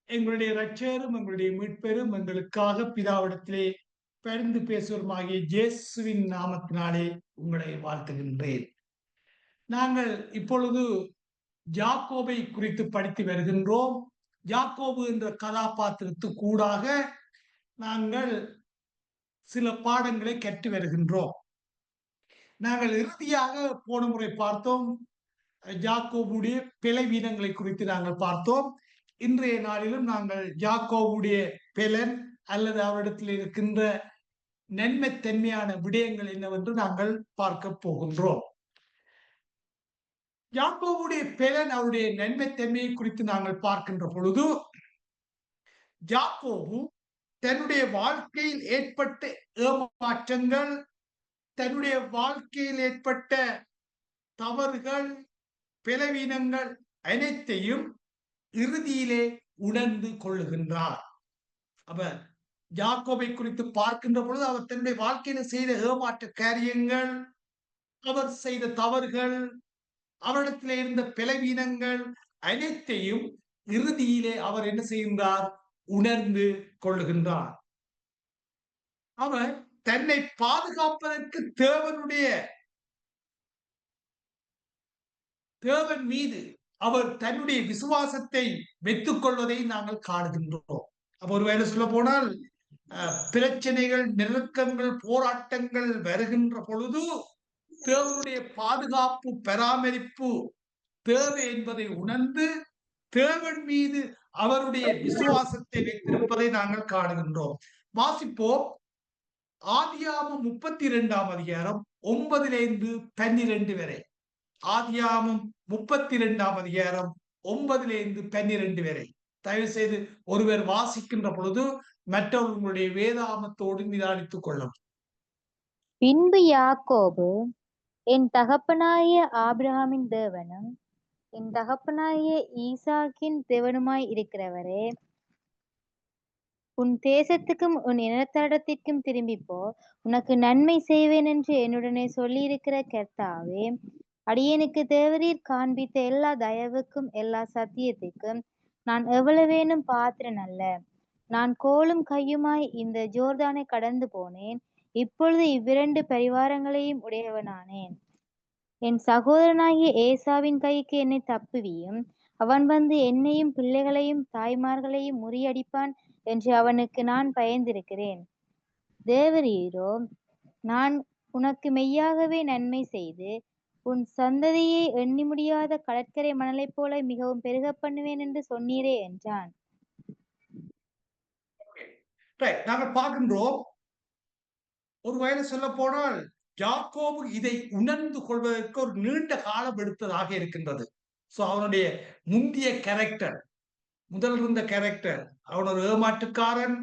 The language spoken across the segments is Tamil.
எங்களுடைய இரட்சகரும் எங்களுடைய மீட்பெரும் எங்களுக்காக பிதாவிடத்திலே பரிந்து பேசுவருமாகிய இயேசுவின் நாமத்தினாலே உங்களை வாழ்த்துகின்றேன். நாங்கள் இப்பொழுது யாக்கோபை குறித்து படித்து வருகின்றோம். யாக்கோபு என்ற கதாபாத்திரத்துக்கூடாக நாங்கள் சில பாடங்களை கற்று வருகின்றோம். நாங்கள் இறுதியாக போன முறை பார்த்தோம், யாக்கோபுடைய பலவீனங்களை குறித்து நாங்கள் பார்த்தோம். இன்றைய நாளிலும் நாங்கள் யாக்கோபுடைய பலன் அல்லது அவரிடத்தில் இருக்கின்ற நன்மைத்தன்மையான விடயங்கள் என்னவென்று நாங்கள் பார்க்க போகின்றோம். யாக்கோபுடைய பலன் அவருடைய நன்மைத்தன்மையை குறித்து நாங்கள் பார்க்கின்ற பொழுது, யாக்கோபு தன்னுடைய வாழ்க்கையில் ஏற்பட்ட ஏமாற்றங்கள், தன்னுடைய வாழ்க்கையில் ஏற்பட்ட தவறுகள், பலவீனங்கள் அனைத்தையும் இறுதியிலே உணர்ந்து கொள்ளுகின்றார். அப்ப யாக்கோபை குறித்து பார்க்கின்ற பொழுது அவர் தன்னுடைய வாழ்க்கையில செய்த ஏமாற்ற காரியங்கள், அவர் செய்த தவறுகள், அவரிடத்தில் இருந்த பலவீனங்கள் அனைத்தையும் இறுதியிலே அவர் என்ன செய்கின்றார்? உணர்ந்து கொள்ளுகின்றார். அவர் தன்னை பாதுகாப்பதற்கு தேவன் மீது அவர் தன்னுடைய விசுவாசத்தை வைத்துக் கொள்வதை நாங்கள் காணுகின்றோம். அப்ப ஒருவேளை சொல்ல போனால் பிரச்சனைகள், நெருக்கங்கள், போராட்டங்கள் வருகின்ற பொழுது தேவனுடைய பாதுகாப்பு, பராமரிப்பு தேவை என்பதை உணர்ந்து தேவன் மீது அவருடைய விசுவாசத்தை வைத்திருப்பதை நாங்கள் காணுகின்றோம். வாசிப்போம். ஆதியாகமம் 32ஆம் அதிகாரம் 9 12 வரை. ஆதியாகமம் 32ஆம் அதிகாரம் 9 12 வரை. தயவு செய்து ஒருவர் வாசிக்கின்ற பொழுது மற்றவர்களுடைய வேதாகமத்தோடு நிதானித்துக் கொள்ளும். பின்பு யாக்கோபு, என் தகப்பனாகிய ஆபிரகாமின் தேவனும் என் தகப்பனாகிய ஈசாக்கின் தேவனுமாய் இருக்கிறவரே, உன் தேசத்துக்கும் உன் இனத்தடத்திற்கும் திரும்பிப்போ, உனக்கு நன்மை செய்வேன் என்று என்னுடனே சொல்லியிருக்கிற கர்த்தாவே, அடியேனுக்கு தேவரீர் காண்பித்த எல்லா தயவுக்கும் எல்லா சத்தியத்துக்கும் நான் எவ்வளவேனும் பாத்திரன் அல்ல. நான் கோலும் கையுமாய் இந்த ஜோர்தானை கடந்து போனேன். இப்பொழுது இவ்விரண்டு பரிவாரங்களையும் உடையவனானேன். என் சகோதரனாகிய ஏசாவின் கைக்கு என்னை தப்புவியும், அவன் வந்து என்னையும் பிள்ளைகளையும் தாய்மார்களையும் முறியடிப்பான் என்று அவனுக்கு நான் பயந்திருக்கிறேன். தேவரீரோ, நான் உனக்கு மெய்யாகவே நன்மை செய்து உன் சந்ததியை எண்ணி முடியாத கடற்கரை மணலைப் போல மிகவும் பெருக பண்ணுவேன் என்று சொன்னீரே என்றான். நாங்கள் பார்க்கின்றோம், ஒரு வயது சொல்ல போனால் யாக்கோபு இதை உணர்ந்து கொள்வதற்கு ஒரு நீண்ட காலம் எடுத்ததாக இருக்கின்றது. சோ அவனுடைய முந்திய கேரக்டர், முதல் இருந்த கேரக்டர், அவன் ஒரு ஏமாற்றுக்காரன்,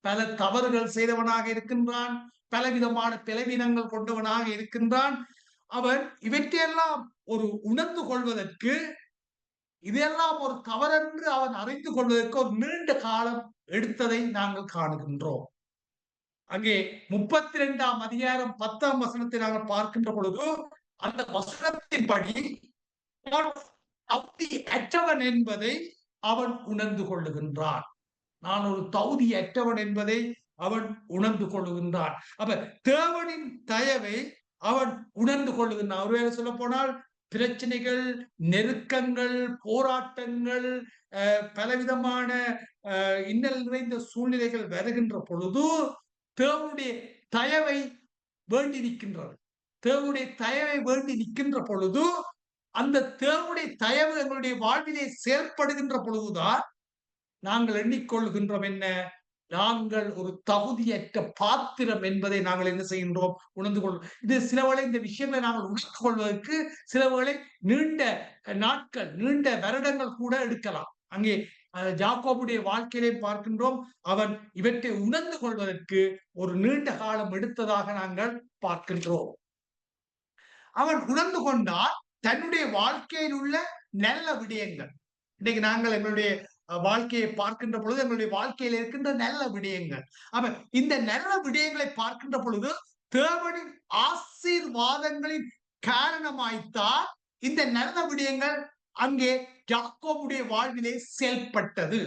பல தவறுகள் செய்தவனாக இருக்கின்றான், பலவிதமான பலவீனங்கள் கொண்டவனாக இருக்கின்றான். அவன் இவற்றையெல்லாம் ஒரு உணர்ந்து கொள்வதற்கு, இதெல்லாம் ஒரு தவறென்று அவன் அறிந்து கொள்வதற்கு ஒரு நீண்ட காலம் எடுத்ததை நாங்கள் காணுகின்றோம். அங்கே 32ஆம் அதிகாரம் 10ஆம் வசனத்தை நாங்கள் பார்க்கின்ற பொழுது, அந்த வசனத்தின்படி தகுதி அற்றவன் என்பதை அவன் உணர்ந்து கொள்ளுகின்றான். நான் ஒரு தகுதி அற்றவன் என்பதை அவன் உணர்ந்து கொள்ளுகின்றான். அப்ப தேவனின் தயவை அவன் உணர்ந்து கொள்ளுகின்றான். ஒருவேளை சொல்ல போனால் பிரச்சனைகள், நெருக்கங்கள், போராட்டங்கள், பலவிதமான இன்னல் நிறைந்த சூழ்நிலைகள் வருகின்ற பொழுது தேவனுடைய தயவை வேண்டி நிற்கின்றது. தேவனுடைய தயவை வேண்டி நிற்கின்ற பொழுது, அந்த தேவனுடைய தயவு எங்களுடைய வாழ்விலே செயல்படுகின்ற பொழுதுதான் நாங்கள் எண்ணிக்கொள்கின்றோம், என்ன, நாங்கள் ஒரு தகுதியற்ற பாத்திரம் என்பதை நாங்கள் என்ன செய்கின்றோம்? உணர்ந்து கொள்வோம். இது சிலவேளை இந்த விஷயங்களை நாங்கள் உணர்ந்து கொள்வதற்கு சிலவேளை நீண்ட நாட்கள், நீண்ட வருடங்கள் கூட எடுக்கலாம். அங்கே யாக்கோபுடைய வாழ்க்கையிலே பார்க்கின்றோம், அவன் இவற்றை உணர்ந்து கொள்வதற்கு ஒரு நீண்ட காலம் எடுத்ததாக நாங்கள் பார்க்கின்றோம். அவன் உணர்ந்து கொண்டால் தன்னுடைய வாழ்க்கையில் உள்ள நல்ல விடயங்கள், இன்னைக்கு நாங்கள் எங்களுடைய வாழ்க்கையை பார்க்கின்ற பொழுது எங்களுடைய வாழ்க்கையில் இருக்கின்ற நல்ல விடயங்கள், அவன் இந்த நல்ல விடயங்களை பார்க்கின்ற பொழுது தேவனின் ஆசீர்வாதங்களின் காரணமாய்த்தான் இந்த நல்ல விடயங்கள் அங்கே யாக்கோபுடைய வாழ்விலே செயல்பட்டது.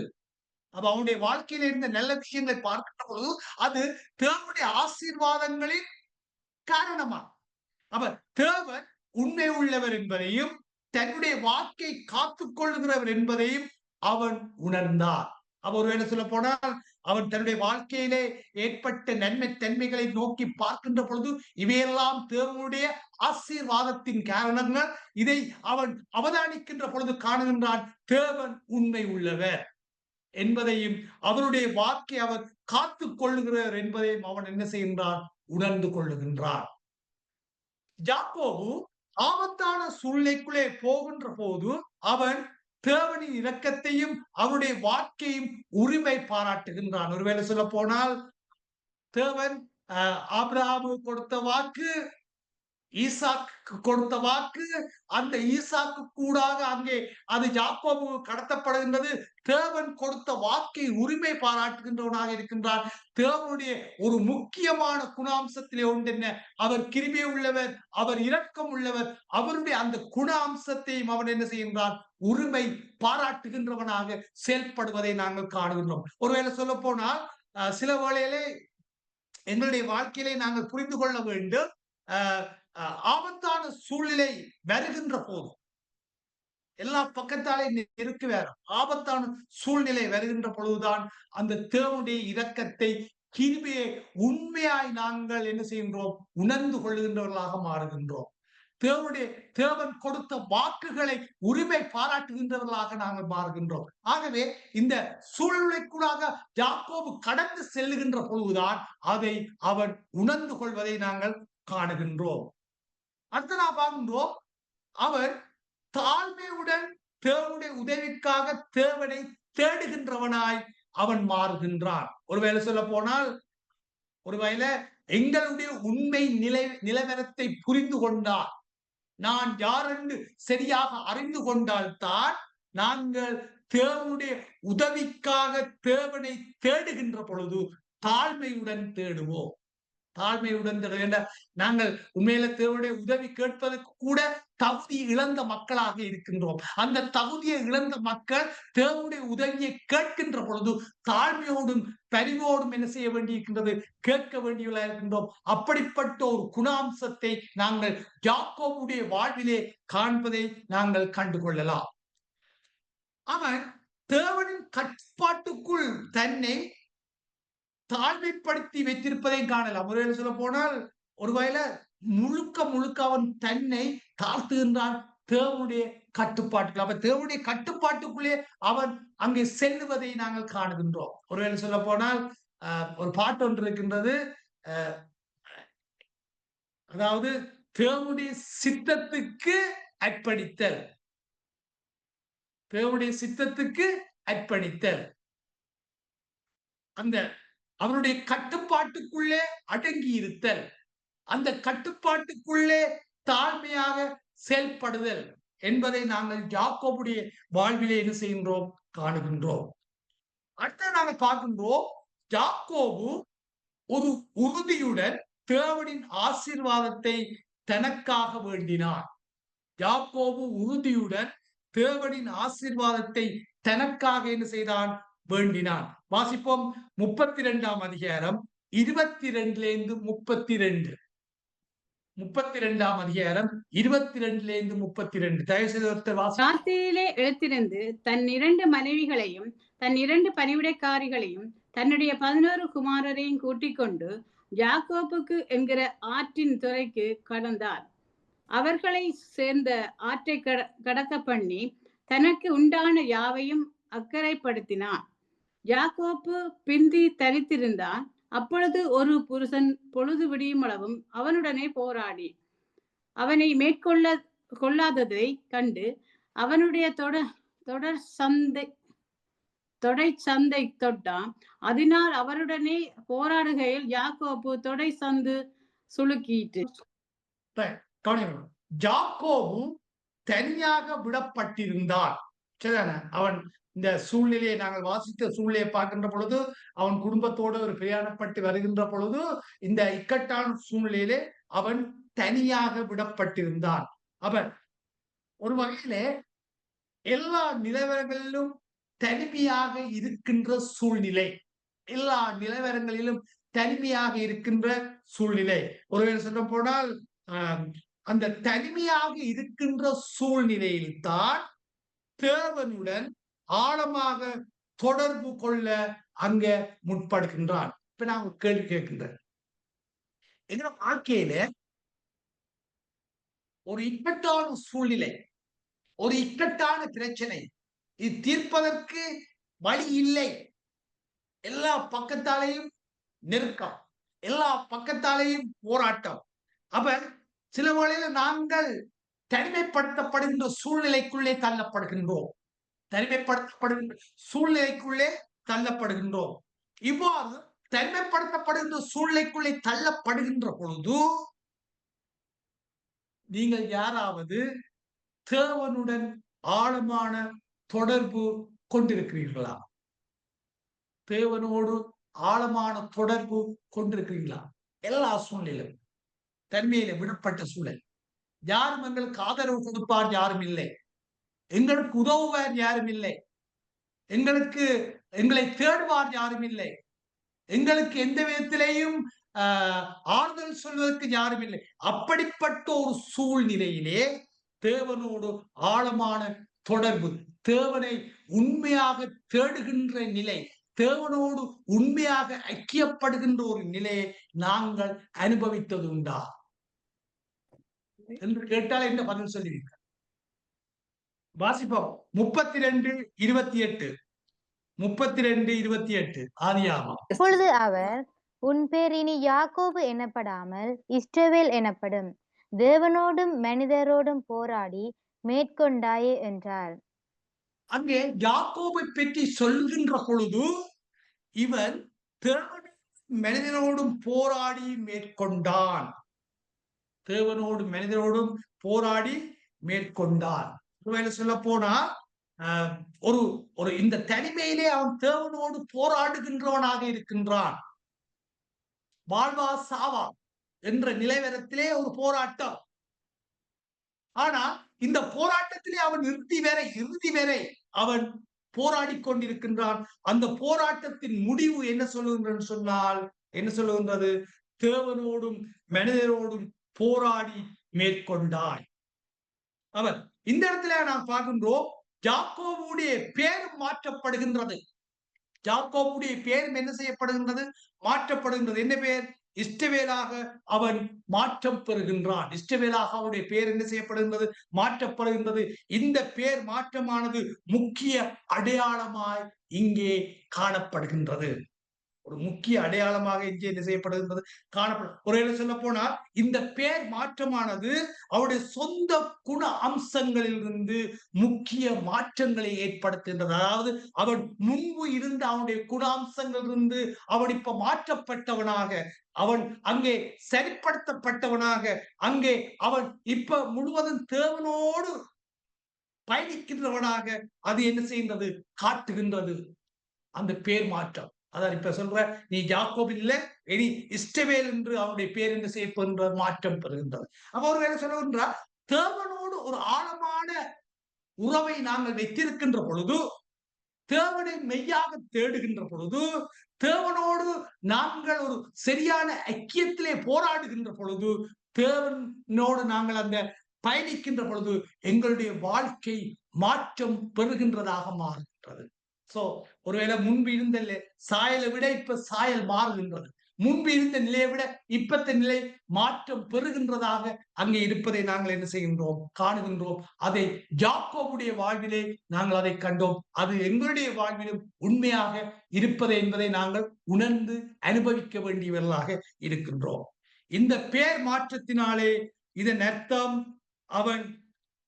அப்ப அவனுடைய வாழ்க்கையில இருந்த நல்ல விஷயங்களை பார்க்கின்ற பொழுது அது தேவனுடைய ஆசீர்வாதங்களின் காரணமா. அப்ப தேவன் உண்மை உள்ளவர் என்பதையும் தன்னுடைய வாக்கை காத்துக் கொள்ளுகிறவர் என்பதையும் அவன் உணர்ந்தார். அவ ஒருவேளை சொல்ல போனால் அவன் தன்னுடைய வாழ்க்கையிலே ஏற்பட்ட நன்மை தன்மைகளை நோக்கி பார்க்கின்ற பொழுது இவையெல்லாம் தேவனுடைய ஆசீர்வாதத்தின் காரணங்கள். இதை அவன் அவதானிக்கின்ற பொழுது காணுகின்றான் தேவன் உண்மை உள்ளவர் என்பதையும் அவருடைய வாக்கை அவர் காத்துக் கொள்ளுகிறார் என்பதையும் அவன் என்ன செய்கின்றான், உணர்ந்து கொள்ளுகின்றான். யாக்கோபு ஆபத்தான சூழ்நிலைக்குள்ளே போகின்ற போது அவன் தேவனின் இரக்கத்தையும் அவருடைய வாக்கையும் உரிமை பாராட்டுகின்றான். ஒருவேளை சொல்ல போனால் தேவன் ஆபிரகாமுக்கு கொடுத்த வாக்கு, ஈசாக்கு கொடுத்த வாக்கு, அந்த ஈசாக்கு கூடாக அங்கே அது யாக்கோபு கடத்தப்படுகின்றது. தேவன் கொடுத்த வாக்கை உரிமை பாராட்டுகின்றவனாக இருக்கின்றான். தேவனுடைய ஒரு முக்கியமான குணாம்சத்திலே ஒன்று என்ன, அவர் கிருபை உள்ளவர், அவர் இரக்கம் உள்ளவர். அவருடைய அந்த குணாம்சத்தையும் அவன் என்ன செய்கின்றான், உரிமை பாராட்டுகின்றவனாக செயல்படுவதை நாங்கள் காணுகின்றோம். ஒருவேளை சொல்ல போனால் சில வேளையிலே எங்களுடைய வாழ்க்கையிலே நாங்கள் புரிந்து கொள்ள வேண்டும், ஆபத்தான சூழ்நிலை வருகின்ற போது எல்லா பக்கத்தாலே நெருக்கு வேற ஆபத்தான சூழ்நிலை வருகின்ற பொழுதுதான் அந்த தேவனுடைய இரக்கத்தை கிருபையை உண்மையாய் நாங்கள் என்ன செய்கின்றோம், உணர்ந்து கொள்ளுகின்றவர்களாக மாறுகின்றோம். தேவன் கொடுத்த வாக்குகளை உரிமை பாராட்டுகின்றவர்களாக நாங்கள் மாறுகின்றோம். ஆகவே இந்த சூழ்நிலைக்குள்ளாக யாக்கோபு கடந்து செல்லுகின்ற பொழுதுதான் அதை அவன் உணர்ந்து கொள்வதை நாங்கள் காணுகின்றோம். அடுத்து நான் பார்க்கின்றோம், அவர் தாழ்மையுடன் தேவனுடைய உதவிக்காக தேவனை தேடுகின்றவனாய் அவன் மாறுகின்றான். ஒருவேளை சொல்ல போனால், ஒருவேளை எங்களுடைய உண்மை நிலவரத்தை புரிந்து கொண்டால், நான் யார் என்று சரியாக அறிந்து கொண்டால் தான் நாங்கள் தேவனுடைய உதவிக்காக தேவனை தேடுகின்ற பொழுது தாழ்மையுடன் தேடுவோம். தாழ்மையுடன் நாங்கள் உண்மையில தேவனுடைய உதவி கேட்பதற்கு கூட தகுதி இழந்த மக்களாக இருக்கின்றோம். அந்த தகுதியை இழந்த மக்கள் தேவனுடைய உதவியை கேட்கின்ற பொழுது தாழ்மையோடும் பரிவோடும் என்ன செய்ய வேண்டியிருக்கின்றது, கேட்க வேண்டியவர்களாக இருக்கின்றோம். அப்படிப்பட்ட ஒரு குணாம்சத்தை நாங்கள் யாக்கோபுடைய வாழ்விலே காண்பதை நாங்கள் கண்டுகொள்ளலாம். அவன் தேவனின் கட்டுப்பாட்டுக்குள் தன்னை தாழ்மைப்படுத்தி வைத்திருப்பதை காணலாம். ஒருவேளை சொல்ல போனால் ஒருவேளை முழுக்க அவன் தன்னை தாழ்த்துகின்றான் தேவனுடைய கட்டுப்பாட்டுக்குள். அப்ப தேவனுடைய கட்டுப்பாட்டுக்குள்ளே அவன் அங்கே செல்லுவதை நாங்கள் காணுகின்றோம். ஒருவேளை சொல்ல போனால் ஒரு பாட்டு ஒன்று இருக்கின்றது, அதாவது தேவனுடைய சித்தத்துக்கு அர்ப்பணித்தல், தேவனுடைய சித்தத்துக்கு அர்ப்பணித்தல், அந்த அவருடைய கட்டுப்பாட்டுக்குள்ளே அடங்கி இருத்தல், அந்த கட்டுப்பாட்டுக்குள்ளே தாழ்மையாக செயல்படுதல் என்பதை நாங்கள் யாக்கோபுடைய வாழ்விலே என்ன செய்கின்றோம், காணுகின்றோம். அடுத்து நாங்கள் பார்க்கின்றோம், யாக்கோபு ஒரு உறுதியுடன் தேவனின் ஆசீர்வாதத்தை தனக்காக வேண்டினார். யாக்கோபு உறுதியுடன் தேவனின் ஆசீர்வாதத்தை தனக்காக என்ன செய்தான், வேண்டினான். வாசிப்போம் 32ஆம் அதிகாரம் 22 32. 32ஆம் அதிகாரம் 22 32. தயவு செய்து ஒருத்தர் வாசி. ராத்திரியிலே எழுத்திருந்து தன் 2 மனைவிகளையும் தன் 2 பணிவிடைக்காரிகளையும் தன்னுடைய 11 குமாரரையும் கூட்டிக் கொண்டு யாக்கோப்புக்கு என்கிற ஆற்றின் துறைக்கு கடந்தார். அவர்களை சேர்ந்த ஆற்றை கடக்க பண்ணி தனக்கு உண்டான யாவையும் அக்கறைப்படுத்தினான். யாக்கோப்பு பிந்தி தரித்திருந்தான். அப்பொழுது ஒரு புருஷன் பொழுது விடியும் அளவும் அவனுடனே போராடி அவனை கொள்ளாததை கண்டு அவனுடைய தொடை சந்தை தொட்டான். அதனால் அவருடனே போராடுகையில் யாக்கோப்பு தொடை சந்து சுளுக்கிட்டு. யாக்கோபு தனியாக விடப்பட்டிருந்தான். அவன் இந்த சூழ்நிலையை நாங்கள் வாசித்த சூழ்நிலையை பார்க்கின்ற பொழுது அவன் குடும்பத்தோடு ஒரு பிரயாணப்பட்டு வருகின்ற பொழுது இந்த இக்கட்டான சூழ்நிலையிலே அவன் தனியாக விடப்பட்டிருந்தான். அவன் ஒரு வகையிலே எல்லா நிலவரங்களிலும் தனிமையாக இருக்கின்ற சூழ்நிலை. எல்லா நிலவரங்களிலும் தனிமையாக இருக்கின்ற சூழ்நிலை. ஒருவேளை சொல்ல போனால் அந்த தனிமையாக இருக்கின்ற சூழ்நிலையில் தான் தேவனுடன் ஆழமாக தொடர்பு கொள்ள அங்க முற்படுகின்றான். இப்ப நான் ஒரு கேள்வி கேட்கின்றேன். எங்க வாழ்க்கையில ஒரு இக்கட்டான சூழ்நிலை, ஒரு இக்கட்டான பிரச்சனை, இது தீர்ப்பதற்கு வழி இல்லை. எல்லா பக்கத்தாலேயும் நெருக்கம், எல்லா பக்கத்தாலேயும் போராட்டம். அப்ப சில வேளையில நாங்கள் தனிமைப்படுத்தப்படுகின்ற சூழ்நிலைக்குள்ளே தள்ளப்படுகின்றோம். தனிமைப்படுத்தப்படுகின்ற சூழ்நிலைக்குள்ளே தள்ளப்படுகின்றோம். இவ்வாறு தனிமைப்படுத்தப்படுகின்ற சூழ்நிலைக்குள்ளே தள்ளப்படுகின்ற பொழுது நீங்கள் யாராவது தேவனுடன் ஆழமான தொடர்பு கொண்டிருக்கிறீர்களா? தேவனோடு ஆழமான தொடர்பு கொண்டிருக்கிறீர்களா? எல்லா சூழ்நிலையும் தனிமையில விடப்பட்ட சூழல், யாரும் எங்களுக்கு ஆதரவு கொடுப்பார் யாரும் இல்லை, எங்களுக்கு உதவுவார் யாரும் இல்லை, எங்களை தேடுவார் யாரும் இல்லை, எங்களுக்கு எந்த விதத்திலேயும் ஆறுதல் சொல்வதற்கு யாரும் இல்லை. அப்படிப்பட்ட ஒரு சூழ்நிலையிலே தேவனோடு ஆழமான தொடர்பு, தேவனை உண்மையாக தேடுகின்ற நிலை, தேவனோடு உண்மையாக ஐக்கியப்படுகின்ற ஒரு நிலையை நாங்கள் அனுபவித்தது உண்டா என்று கேட்டால் என்ன பதில் சொல்லுவீங்க? வாசிப்போம். 32:28 32:28 ஆதியாகமம். அப்பொழுது அவர், உன் பேர் இனி யாக்கோபு எனப்படாமல் இஸ்ரவேல் எனப்படும், தேவனோடும் மனிதரோடும் போராடி மேற்கொண்டாயே என்றார். அங்கே யாக்கோபை பற்றி சொல்கின்ற பொழுது இவன் மனிதனோடும் போராடி மேற்கொண்டான். தேவனோடும் மனிதனோடும் போராடி மேற்கொண்டான். சொல்ல போனா ஒரு இந்த தனிமையிலே அவன் தேவனோடு போராடுகின்றவனாக இருக்கின்றான். வாழ்வா சாவா என்ற நிலைவரத்திலே ஒரு போராட்டம். ஆனா இந்த போராட்டத்திலே அவன் இறுதி வரை அவன் போராடி கொண்டிருக்கின்றான். அந்த போராட்டத்தின் முடிவு என்ன சொல்லுகின்றது சொன்னால், என்ன சொல்லுகின்றது? தேவனோடும் மனிதரோடும் போராடி மேற்கொண்டாய். அவன் இந்த இடத்துல நாம் பார்க்கின்றோம், யாக்கோபுடைய பேர் மாற்றப்படுகின்றது. யாக்கோபுடைய பேரும் என்ன செய்யப்படுகின்றது? மாற்றப்படுகின்றது. என்ன பேர்? இஸ்ரவேலாக அவன் மாற்றம் பெறுகின்றான். இஸ்ரவேலாக அவனுடைய பேர் என்ன செய்யப்படுகின்றது? மாற்றப்படுகின்றது. இந்த பேர் மாற்றமானது முக்கிய அடையாளமாய் இங்கே காணப்படுகின்றது. ஒரு முக்கிய அடையாளமாக இங்கே என்ன செய்யப்படுகின்றது? காணப்படும். ஒரு சொல்ல போனால் இந்த பேர் மாற்றமானது அவருடைய சொந்த குண அம்சங்களிலிருந்து முக்கிய மாற்றங்களை ஏற்படுத்துகின்றது. அதாவது அவன் முன்பு இருந்த அவனுடைய குண அம்சங்களிலிருந்து அவன் இப்ப மாற்றப்பட்டவனாக, அவன் அங்கே சரிப்படுத்தப்பட்டவனாக, அங்கே அவன் இப்ப முழுவதும் தேவனோடு பயணிக்கின்றவனாக அது என்ன செய்கின்றது? காட்டுகின்றது அந்த பேர் மாற்றம். அதான் இப்ப சொல்ற, நீ யாக்கோபு இல்ல, இனி இஸ்ரவேல் என்று அவனுடைய பேர் என்ன செய்யப்படுகின்ற மாற்றம் பெறுகின்றது. அப்ப ஒரு வேலை சொல்லுகின்றார், தேவனோடு ஒரு ஆழமான உறவை நாங்கள் வைத்திருக்கின்ற பொழுது, தேவனை மெய்யாக தேடுகின்ற பொழுது, தேவனோடு நாங்கள் ஒரு சரியான ஐக்கியத்திலே போராடுகின்ற பொழுது, தேவனோடு நாங்கள் அந்த பயணிக்கின்ற பொழுது எங்களுடைய வாழ்க்கை மாற்றம் பெறுகின்றதாக மாறுகின்றது. சோ ஒருவேளை முன்பு இருந்த சாயலை விட இப்ப சாயல் மாறுகின்றது. முன்பு இருந்த நிலையை விட இப்பத்த நிலை மாற்றம் பெறுகின்றதாக அங்கே இருப்பதை நாங்கள் என்ன செய்கின்றோம்? காணுகின்றோம். அதை யாக்கோபுடைய வாழ்விலே நாங்கள் அதை கண்டோம். அது எங்களுடைய வாழ்விலும் உண்மையாக இருப்பது என்பதை நாங்கள் உணர்ந்து அனுபவிக்க வேண்டியவர்களாக இருக்கின்றோம். இந்த பேர் மாற்றத்தினாலே இதன் அர்த்தம், அவன்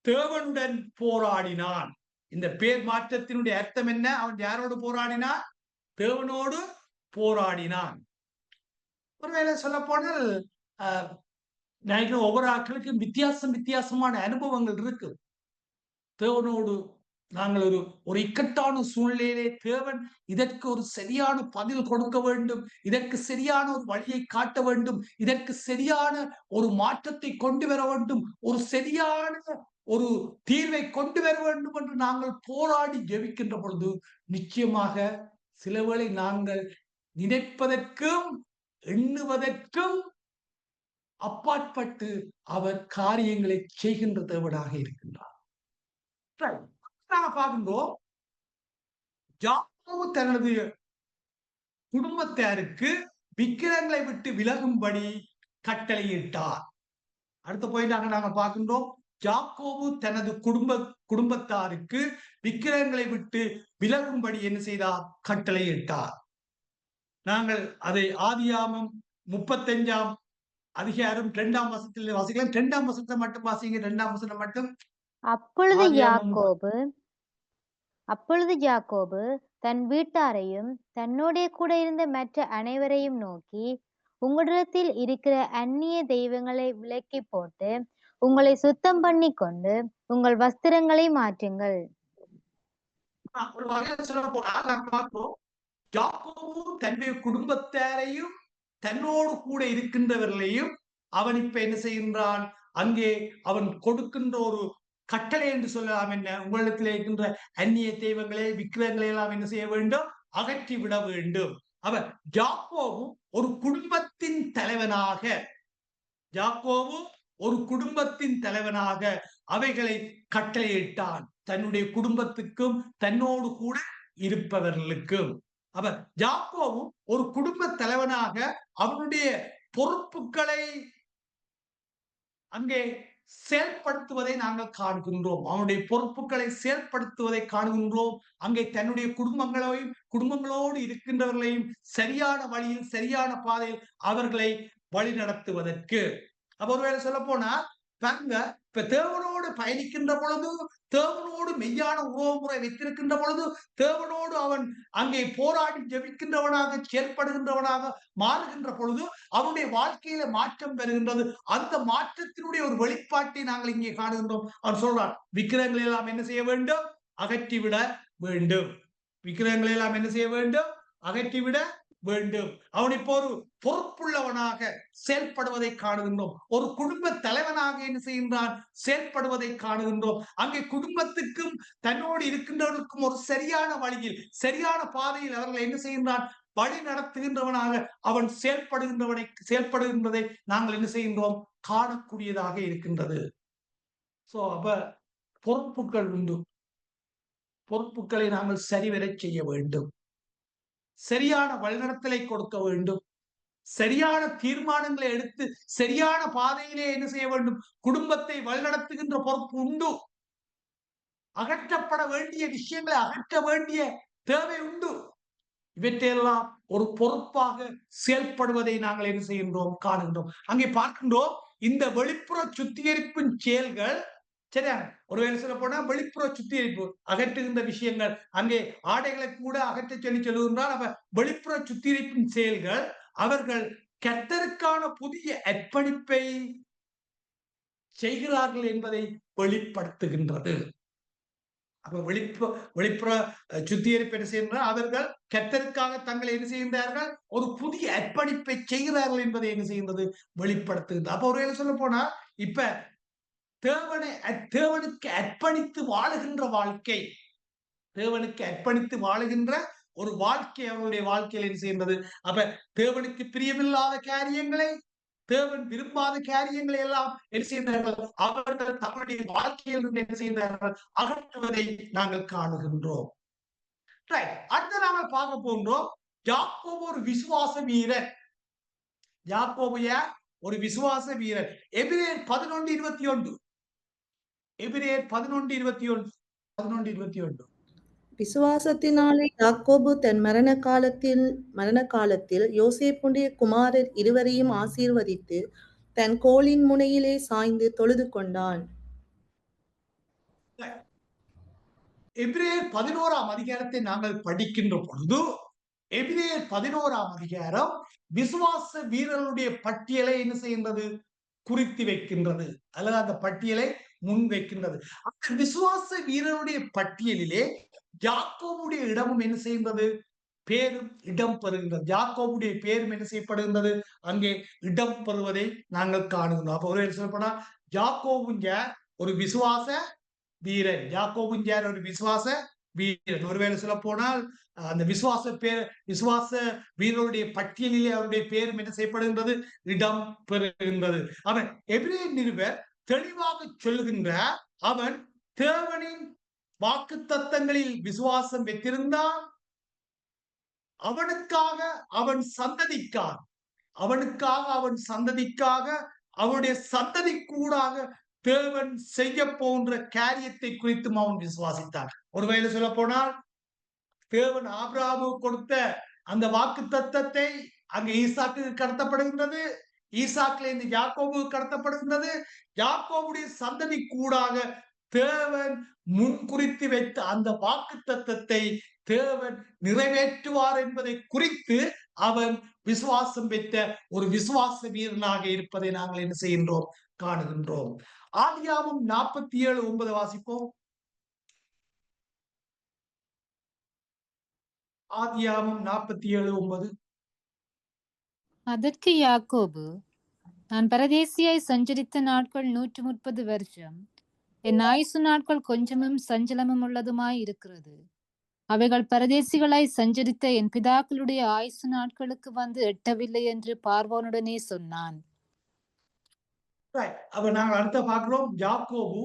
தேவனுடன் போராடினான். இந்த பேர் மாற்றத்தினுடைய அர்த்தம் என்ன? அவன் யாரோடு போராடினான்? தேவனோடு போராடினான். ஒருவேளை சொல்ல போனால் ஒவ்வொரு ஆட்களுக்கும் வித்தியாசமான அனுபவங்கள் இருக்கு. தேவனோடு நாங்கள் ஒரு இக்கட்டான சூழ்நிலையிலே தேவன் இதற்கு ஒரு சரியான பதில் கொடுக்க வேண்டும், இதற்கு சரியான ஒரு வழியை காட்ட வேண்டும், இதற்கு சரியான ஒரு மாற்றத்தை கொண்டு வர வேண்டும், ஒரு சரியான ஒரு தீர்வை கொண்டு வர வேண்டும் என்று நாங்கள் போராடி ஜெபிக்கின்ற பொழுது நிச்சயமாக சில வேளை நாங்கள் நினைப்பதற்கும் எண்ணுவதற்கும் அப்பாற்பட்டு அவர் காரியங்களை செய்கின்ற தேவனாக இருக்கின்றார். பார்க்கின்றோம், யாக்கோபு தனது குடும்பத்தாருக்கு விக்கிரங்களை விட்டு விலகும்படி கட்டளையிட்டார். அடுத்த பாயிண்டாக நாங்கள் பார்க்கின்றோம், யாக்கோபு தனது குடும்பத்தாருக்கு விக்கிரங்களை விட்டு விலகும்படி என்ன செய்தார்? கட்டளையிட்டார். நாங்கள் அதை ஆதியாகமம் 35ஆம் அதிகாரம் 2ஆம் வசனத்தில் வாசிக்கலாம். 2ஆம் வசனத்தை மட்டும் வாசிங்க. 2ஆம் வசனம் மட்டும். அப்பொழுது யாக்கோபு தன் வீட்டாரையும் தன்னோடே கூட இருந்த மற்ற அனைவரையும் நோக்கி, உங்களிடத்தில் இருக்கிற அந்நிய தெய்வங்களை விலக்கி போட்டு உங்களை சுத்தம் பண்ணி கொண்டு உங்கள் வஸ்திரங்களை மாற்றுங்கள். ஒரு வகையில் சொல்ல போனால் நாம் பார்ப்போம், யாக்கோபு தன்னுடைய குடும்பத்தாரையும் தன்னோடு கூட இருக்கின்றவர்களையும் அவன் இப்ப என்ன செய்கின்றான்? அங்கே அவன் கொடுக்கின்ற ஒரு கட்டளை என்று சொல்லலாம். என்ன? உங்களிடத்தில் இருக்கின்ற அந்நிய தெய்வங்களை விக்கிரகங்களை எல்லாம் என்ன செய்ய வேண்டும்? அகற்றி விட வேண்டும். அவன் யாக்கோபு ஒரு குடும்பத்தின் தலைவனாக அவைகளை கட்டளையிட்டான், தன்னுடைய குடும்பத்துக்கும் தன்னோடு கூட இருப்பவர்களுக்கும். அவர் யாக்கோபு ஒரு குடும்ப தலைவனாக அவனுடைய பொறுப்புகளை அங்கே செயல்படுத்துவதை நாங்கள் காண்கின்றோம். அவனுடைய பொறுப்புகளை செயல்படுத்துவதை காண்கின்றோம். அங்கே தன்னுடைய குடும்பங்களோடு இருக்கின்றவர்களையும் சரியான வழியில் சரியான பாதையில் அவர்களை வழி நடத்துவதற்கு. அப்ப ஒருவேளை சொல்ல போனா பாருங்க, இப்ப தேவனோடு பயணிக்கின்ற பொழுது, தேவனோடு மெய்யான உறவுமுறை வைத்திருக்கின்ற பொழுது, தேவனோடு அவன் அங்கே போராடி ஜெபிக்கின்றவனாக செயல்படுகின்றவனாக மாறுகின்ற பொழுது அவனுடைய வாழ்க்கையில மாற்றம் பெறுகின்றது. அந்த மாற்றத்தினுடைய ஒரு வெளிப்பாட்டை நாங்கள் இங்கே காணுகின்றோம். அவன் சொல்றான், விக்கிரகங்களை எல்லாம் என்ன செய்ய வேண்டும்? அகற்றிவிட வேண்டும். விக்கிரகங்களை எல்லாம் என்ன செய்ய வேண்டும்? அகற்றிவிட வேண்டும். அவன் இப்போ ஒரு பொறுப்புள்ளவனாக செயல்படுவதை காணுகின்றோம். ஒரு குடும்ப தலைவனாக என்ன செய்கின்றான்? செயல்படுவதை காணுகின்றோம். அங்கே குடும்பத்துக்கும் தன்னோடு இருக்கின்றவர்களுக்கும் ஒரு சரியான வழியில் சரியான பாதையில் அவர்களை என்ன செய்கின்றான்? வழி நடத்துகின்றவனாக அவன் செயல்படுகின்றதை நாங்கள் என்ன செய்கின்றோம்? காணக்கூடியதாக இருக்கின்றது. அப்ப பொறுப்புகள் உண்டு. பொறுப்புகளை நாங்கள் சரிவர செய்ய வேண்டும். சரியான வழிநடத்தலை கொடுக்க வேண்டும். சரியான தீர்மானங்களை எடுத்து சரியான பாதையிலே என்ன செய்ய வேண்டும்? குடும்பத்தை வழிநடத்துகின்ற பொறுப்பு உண்டு. அகற்றப்பட வேண்டிய விஷயங்களை அகற்ற வேண்டிய தேவை உண்டு. இவற்றையெல்லாம் ஒரு பொறுப்பாக செயல்படுவதை நாங்கள் என்ன செய்கின்றோம்? காணுகின்றோம். அங்கே பார்க்கின்றோம், இந்த வெளிப்புற சுத்திகரிப்பின் செயல்கள் சரியா? ஒருவேளை சொல்ல போனா வெளிப்புற சுத்திகரிப்பு அகற்றுகின்ற விஷயங்கள், அங்கே ஆடைகளை கூட அகற்ற சொல்லுகின்றால். அவ வெளிப்புற சுத்திகரிப்பின் செயல்கள் அவர்கள் கர்த்தருக்கான புதிய அர்ப்பணிப்பை செய்கிறார்கள் என்பதை வெளிப்படுத்துகின்றது. அப்ப வெளிப்புற சுத்திகரிப்பு என்ன செய்கின்றார்? அவர்கள் கர்த்தருக்காக தங்களை என்ன செய்கின்றார்கள்? ஒரு புதிய அர்ப்பணிப்பை செய்கிறார்கள் என்பதை என்ன செய்கின்றது? வெளிப்படுத்துகின்றது. அப்ப ஒருவேளை சொல்ல போனா, இப்ப தேவனுக்கு அர்ப்பணித்து வாழுகின்ற வாழ்க்கை, தேவனுக்கு அர்ப்பணித்து வாழுகின்ற ஒரு வாழ்க்கை அவருடைய வாழ்க்கையில் என்ன செய்கின்றது? அப்ப தேவனுக்கு பிரியமில்லாத காரியங்களை, தேவன் விரும்பாத காரியங்களை எல்லாம் என்ன செய்கிறார்கள்? அவர்கள் தங்களுடைய வாழ்க்கையில் இருந்து என்ன செய்கிறார்கள்? அகற்றுவதை நாங்கள் காணுகின்றோம். அடுத்து நாங்கள் பார்க்க போன்றோம், யாக்கோபு ஒரு விசுவாச வீரர். யாக்கோபு ஒரு விசுவாச வீரர். எபிரேயர் 11:21. எபிரேயர் 11:21. விசுவாசத்தினாலே யாக்கோபு தன் மரண காலத்தில் யோசேப்புடைய குமாரர் இருவரையும் ஆசீர்வதித்து தன் கோலின் முனையிலே சாய்ந்து தொழுது கொண்டான். எபிரேயர் 11ஆம் அதிகாரத்தை நாங்கள் படிக்கின்ற பொழுது, எபிரேயர் 11ஆம் அதிகாரம் விசுவாச வீரர்களுடைய பட்டியலை என்ன செய்கின்றது? குறித்து வைக்கின்றது, அல்லது அந்த பட்டியலை முன் வைக்கின்றது. அந்த விசுவாச வீரருடைய பட்டியலிலே யாக்கோபுடைய இடமும் என்ன செய்கின்றது? பேரும் இடம் பெறுகின்றது. யாக்கோபுடைய பேரும் என்ன செய்யப்படுகின்றது? அங்கே இடம் பெறுவதை நாங்கள் காணுகின்றோம். அப்ப ஒரு சொல்லப்போனா, யாக்கோபு ஒரு விசுவாச வீரன். யாக்கோபும் யார்? ஒரு விசுவாச வீரன். ஒருவேளை சொல்ல போனால் அந்த விசுவாச வீரருடைய பட்டியலிலே அவருடைய பேரும் என்ன செய்யப்படுகின்றது? இடம் பெறுகின்றது. அவன் எபிரேய நிருபர் தெளிவாக சொல்லுகின்ற, அவன் தேவனின் வாக்குத்தத்தங்களில் விசுவாசம் வைத்திருந்தான். அவனுக்காக அவன் சந்ததிக்காக அவனுடைய சந்ததி கூடாக தேவன் செய்ய போன்ற காரியத்தை குறித்தும் அவன் விசுவாசித்தான். ஒருவேளை சொல்ல போனால் தேவன் ஆபிரகாமுக்கு கொடுத்த அந்த வாக்கு தத்தத்தை அங்கு ஈசாக்கு கடத்தப்படுகின்றது, ஈசாக்கில இருந்து யாக்கோபுக்கு கடத்தப்படுகின்றது. யாக்கோபுடைய சந்ததி கூடாக தேவன் முன்குறித்து வைத்த அந்த வாக்கு தத்தத்தை தேவன் நிறைவேற்றுவார் என்பதை குறித்து அவன் விசுவாசம் வைத்த ஒரு விசுவாச வீரனாக இருப்பதை நாங்கள் என்ன செய்கின்றோம்? காணுகின்றோம். ஆதியாகமம் 47:9 வாசிப்போம். ஆதியாகமம் 47:9. அதற்கு யாக்கோபு, நான் பரதேசியாய் சஞ்சரித்த நாட்கள் 130 வருஷம். என் ஆயுசு நாட்கள் கொஞ்சமும் சஞ்சலமும் உள்ளதுமாய் இருக்கிறது. அவைகள் பரதேசிகளாய் சஞ்சரித்த என் பிதாக்களுடைய ஆயுசு நாட்களுக்கு வந்து எட்டவில்லை என்று பார்வோனுடனே சொன்னான். அப்ப நாங்க அடுத்த பார்க்கிறோம், யாக்கோபு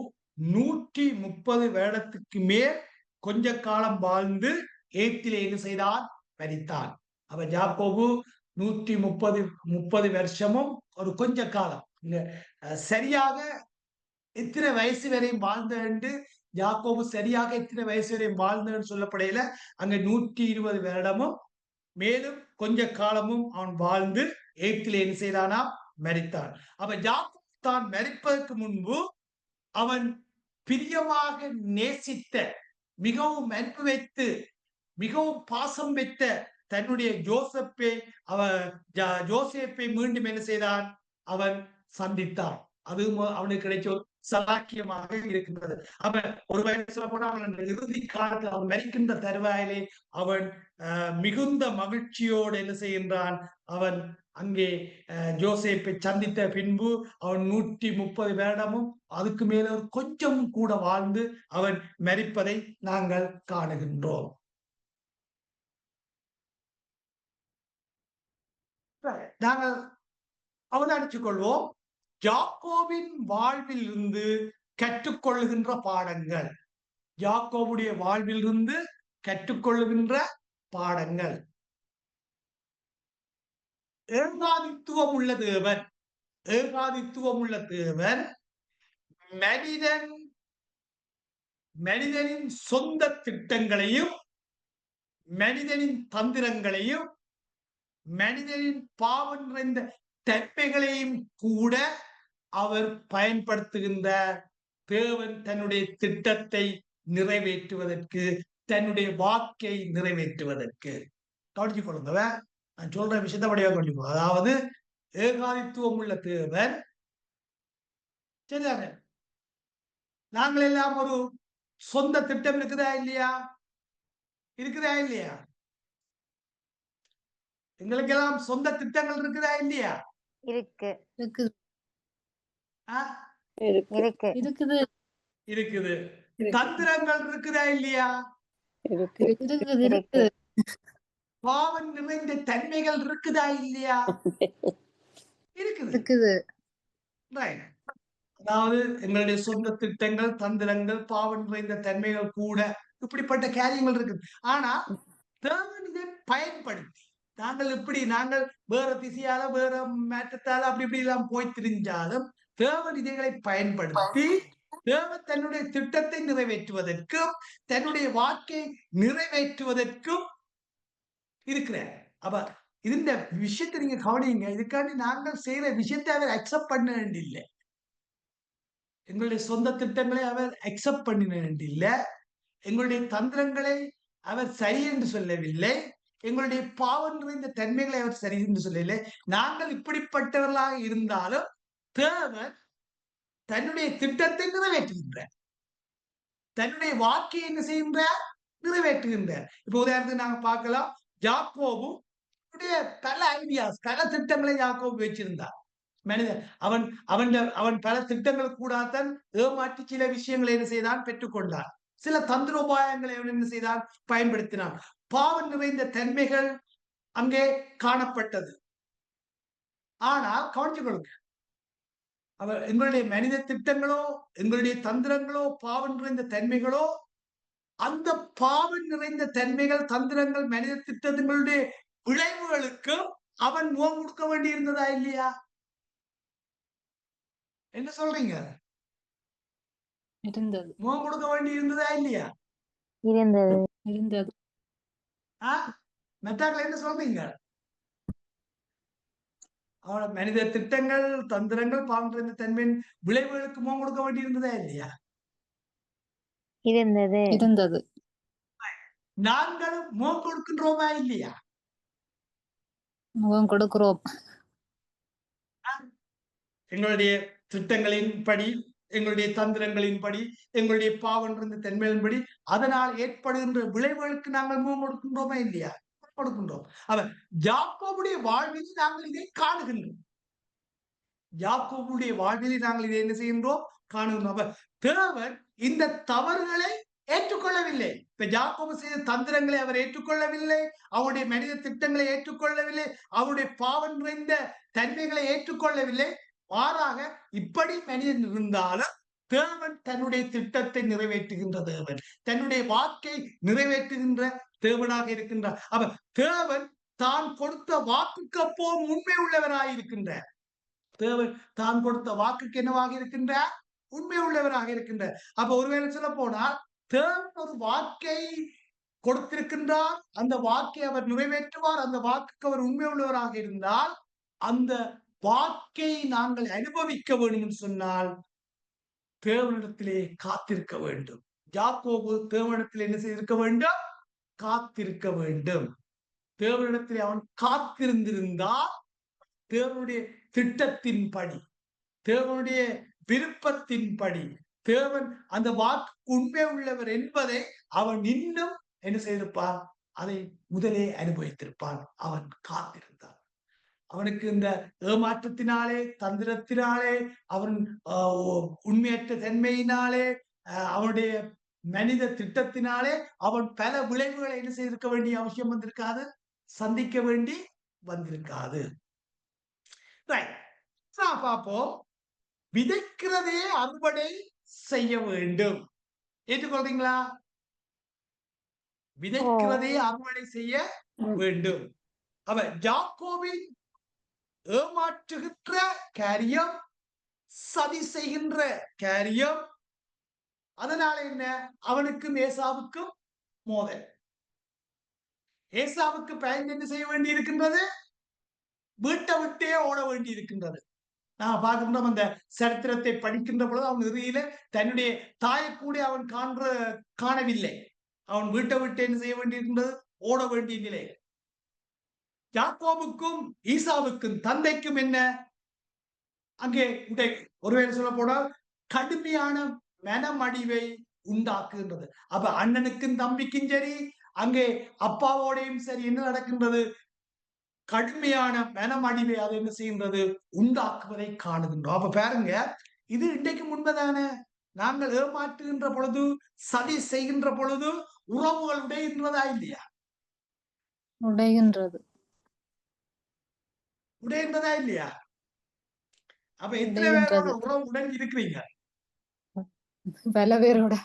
130 வருடத்துக்கு மேல் கொஞ்ச காலம் வாழ்ந்து ஏத்திலே என்ன செய்தான்? மரித்தான். அப்ப யாக்கோபு 130 வருஷமும் ஒரு கொஞ்ச காலம். சரியாக எத்தனை வயசு வரையும் வாழ்ந்து யாக்கோபு சரியாக எத்தனை வயசு வரையும் வாழ்ந்தன்னு சொல்லப்படையில அங்க 120 வருடமும் மேலும் கொஞ்ச காலமும் அவன் வாழ்ந்து ஏத்திலே என்ன செய்தானா? மரித்தான். அப்ப யாக்கோபு தான் மரிப்பதற்கு முன்பு அவன் பிரியமாக நேசித்த, மிகவும் அன்பு வைத்து, மிகவும் பாசம் வைத்த தன்னுடைய யோசேப்பை மீண்டும் என்ன செய்தான்? அவன் சந்தித்தான். அதுவும் அவனுக்கு கிடைச்ச ஒரு சலாக்கியமாக இருக்கின்றது. அவன் ஒரு வயசுல போனா அவன் இறுதி காலத்தில் அவன் மரிக்கின்ற தருவாயிலே அவன் மிகுந்த மகிழ்ச்சியோடு என்ன செய்கின்றான்? அவன் அங்கே யோசேப்பை சந்தித்த பின்பு அவன் 130 வருடமும் அதுக்கு மேல கொஞ்சம் கூட வாழ்ந்து அவன் மரிப்பதை நாங்கள் காணுகின்றோம். நாங்கள் அவதானித்துக் கொள்வோம், யாக்கோபின் வாழ்வில் இருந்து கற்றுக்கொள்ளுகின்ற பாடங்கள். யாக்கோபுடைய வாழ்வில் இருந்து கற்றுக்கொள்ளுகின்ற பாடங்கள். ஏகாதித்துவம் உள்ள தேவன் மனிதனின் சொந்த திட்டங்களையும் மனிதனின் தந்திரங்களையும் மனிதனின் பாவம் நிறைந்த தன்மைகளையும் கூட அவர் பயன்படுத்துகின்ற தேவன் தன்னுடைய திட்டத்தை நிறைவேற்றுவதற்கு, தன்னுடைய வாக்கை நிறைவேற்றுவதற்கு. கவனிச்சு கொள்ளுங்க, நான் சொல்ற விஷயத்தை வடிவா கவனிக்கணும். அதாவது ஏகாதித்துவம் உள்ள தேவன், சரிதானே? நாங்கள் எல்லாம் ஒரு சொந்த திட்டம் இருக்குதா இல்லையா? எங்களுக்கெல்லாம் சொந்த திட்டங்கள் இருக்குதா இல்லையா? இருக்குது. தந்திரங்கள் இருக்குதா இல்லையா? பாவம் நிறைந்த தன்மைகள் இருக்குதா இல்லையா? இருக்குது. அதாவது எங்களுடைய சொந்த திட்டங்கள், தந்திரங்கள், பாவம் நிறைந்த தன்மைகள் கூட இப்படிப்பட்ட காரியங்கள் இருக்குது. ஆனா தேவன் இதை பயன்படுத்தி நாங்கள் வேற திசையால வேற மாற்றத்தால அப்படி இப்படி எல்லாம் போய் திரிஞ்சாலும் தேவன் இதைகளை பயன்படுத்தி தேவன் தன்னுடைய திட்டத்தை நிறைவேற்றுவதற்கும் தன்னுடைய வாக்கை நிறைவேற்றுவதற்கும் இருக்கிறார். அப்ப இந்த விஷயத்தை நீங்க கவனிங்க. இதுக்காண்டி நாங்கள் செய்யற விஷயத்தை அவர் அக்செப்ட் பண்ண வேண்டியில்லை. எங்களுடைய சொந்த திட்டங்களை அவர் அக்செப்ட் பண்ணின வேண்டியில்லை. எங்களுடைய தந்திரங்களை அவர் சரி என்று சொல்லவில்லை. எங்களுடைய பாவம் நிறைந்த தன்மைகளை அவர் சரி என்று சொல்லவில்லை. நாங்கள் இப்படிப்பட்டவர்களாக இருந்தாலும் தேவன் தன்னுடைய திட்டத்தை நிறைவேற்றுகின்றார், தன்னுடைய வாக்கை என்ன செய்கின்றார்? நிறைவேற்றுகின்றார். இப்ப உதாரணத்துக்கு நாங்க பார்க்கலாம், யாக்கோபு பல ஐடியாஸ், பல திட்டங்களை யாக்கோபு வச்சிருந்தார். மனிதன் அவன் அவன் அவன் பல திட்டங்கள் கூடாதான் ஏமாற்றி சில விஷயங்களை என்ன செய்தான் பெற்றுக்கொண்டான். சில தந்திரோபாயங்களை அவன் என்ன செய்தான் பயன்படுத்தினான். பாவம் நிறைந்த தன்மைகள் அங்கே காணப்பட்டது. ஆனால் கவனிச்சுக்கொள்ளுங்க, எங்களுடைய மனித திட்டங்களோ எங்களுடைய தந்திரங்களோ பாவம் நிறைந்த தன்மைகளோ, அந்த பாவம் நிறைந்த தன்மைகள் தந்திரங்கள் மனித திட்டங்களுடைய விளைவுகளுக்கு அவன் முகம் கொடுக்க வேண்டி இருந்ததா இல்லையா? என்ன சொல்றீங்க? இருந்தது. முகம் கொடுக்க வேண்டி இருந்ததா இல்லையா? இருந்தது. இருந்தது. மெத்தாக்கள் என்ன சொல்றீங்க? அவன மனித திட்டங்கள் தந்திரங்கள் பாவம் நிறைந்த தன்மையின் விளைவுகளுக்கு முகம் கொடுக்க வேண்டி இருந்ததா இல்லையா? இருந்தது. இருந்தது. நாங்கள் முகம் கொடுக்கின்றோமா இல்லையா? முகம் கொடுக்கிறோம். எங்களுடைய திட்டங்களின் படி, எங்களுடைய தந்திரங்களின் படி, எங்களுடைய பாவம் நிறைந்த தன்மையின்படி அதனால் ஏற்படுகின்ற விளைவுகளுக்கு நாங்கள் முகம் கொடுக்கின்றோமா இல்லையா? கொடுக்கின்றோம். அவன் யாக்கோபுடைய வாழ்வில் நாங்கள் இதை காணுகின்றோம். யாக்கோபுடைய வாழ்வில் நாங்கள் இதை என்ன செய்கின்றோம்? காணுகின்றோம். அப்ப தேவன் இந்த தவறுகளை ஏற்றுக்கொள்ளவில்லை. இப்ப யாக்கோபு செய்த தந்திரங்களை அவர் ஏற்றுக்கொள்ளவில்லை, அவருடைய மனித திட்டங்களை ஏற்றுக்கொள்ளவில்லை, அவருடைய பாவம் நிறைந்த தன்மைகளை ஏற்றுக்கொள்ளவில்லை. மாறாக இப்படி மனிதன் இருந்தாலும் தேவன் தன்னுடைய திட்டத்தை நிறைவேற்றுகின்ற தேவன், தன்னுடைய வாக்கை நிறைவேற்றுகின்ற தேவனாக இருக்கின்றார். அப்ப தேவன் தான் கொடுத்த வாக்குக்கு அப்போ உண்மை உள்ளவராக இருக்கின்றார். தேவன் தான் கொடுத்த வாக்குக்கு என்னவாக இருக்கின்றார்? உண்மை உள்ளவராக இருக்கின்றார். அப்ப ஒருவேளை சொல்ல போனால் தேவன் ஒரு வாக்கை கொடுத்திருக்கின்றார், அந்த வாக்கை அவர் நிறைவேற்றுவார், அந்த வாக்குக்கு அவர் உண்மை உள்ளவராக இருந்தால் அந்த வாக்கை நாங்கள் அனுபவிக்க வேண்டும் என்று சொன்னால் தேவனிடத்திலே காத்திருக்க வேண்டும். யாக்கோபு தேவனிடத்தில் என்ன செய்திருக்க வேண்டும்? காத்திருக்க வேண்டும். தேவனிடத்திலே அவன் காத்திருந்திருந்தால் தேவனுடைய திட்டத்தின்படி, தேவனுடைய விருப்பத்தின்படி, தேவன் அந்த வாக்கு உண்மை உள்ளவர் என்பதை அவன் இன்னும் என்ன செய்திருப்பான்? அதை முதலே அனுபவித்திருப்பான். அவன் காத்திருந்தான். அவனுக்கு இந்த ஏமாற்றத்தினாலே தந்திரத்தினாலே அவன் உண்மையற்ற தன்மையினாலே அவனுடைய மனித திட்டத்தினாலே அவன் பல விளைவுகளை என்ன செய்திருக்க வேண்டிய அவசியம் வந்திருக்காது, சந்திக்க வேண்டி வந்திருக்காது. பார்ப்போம். விதைக்கிறதே அறுவடை செய்ய வேண்டும். ஏற்றுக்கொள்றீங்களா? விதைக்கிறதே அறுவடை செய்ய வேண்டும். அவன் யாக்கோபின் ஏமாற்றுகின்ற காரியம், சதி செய்கின்ற காரியம், அதனால என்ன? அவனுக்கும் ஏசாவுக்கும் மோதல். ஏசாவுக்கு பயந்து என்ன செய்ய வேண்டி இருக்கின்றது? வீட்டை விட்டே ஓட வேண்டி இருக்கின்றது. நான் பார்க்கின்றோம், அந்த சரித்திரத்தை படிக்கின்ற பொழுது அவன் இறுதியில தன்னுடைய தாயை கூட அவன் காணவில்லை. அவன் வீட்டை விட்டு என்ன செய்ய வேண்டியிருக்கின்றது? ஓட வேண்டிய நிலை. யாக்கோபுக்கும் ஈசாவுக்கும் தந்தைக்கும் என்ன அங்கே ஒருவேளை சொல்ல போனால் கடுமையான மனமடிவை உண்டாக்குகின்றது. அப்ப அண்ணனுக்கும் தம்பிக்கும் சரி, அங்கே அப்பாவோடையும் சரி என்ன நடக்கின்றது? கடுமையான மனமடிவை அது என்ன செய்கின்றது? உண்டாக்குவதை காணுகின்றோம். அப்ப பாருங்க, இது இன்றைக்கு முன்பதானே. நாங்கள் ஏமாற்றுகின்ற பொழுது, சதி செய்கின்ற பொழுது உறவுகள் உடைகின்றதா இல்லையா? உடைகின்றது. உடைகின்றதா இல்லையா? அப்ப எத்தனை பேரோட உறவு உடைஞ்சு இருக்கிறீங்க? பல பேரோட.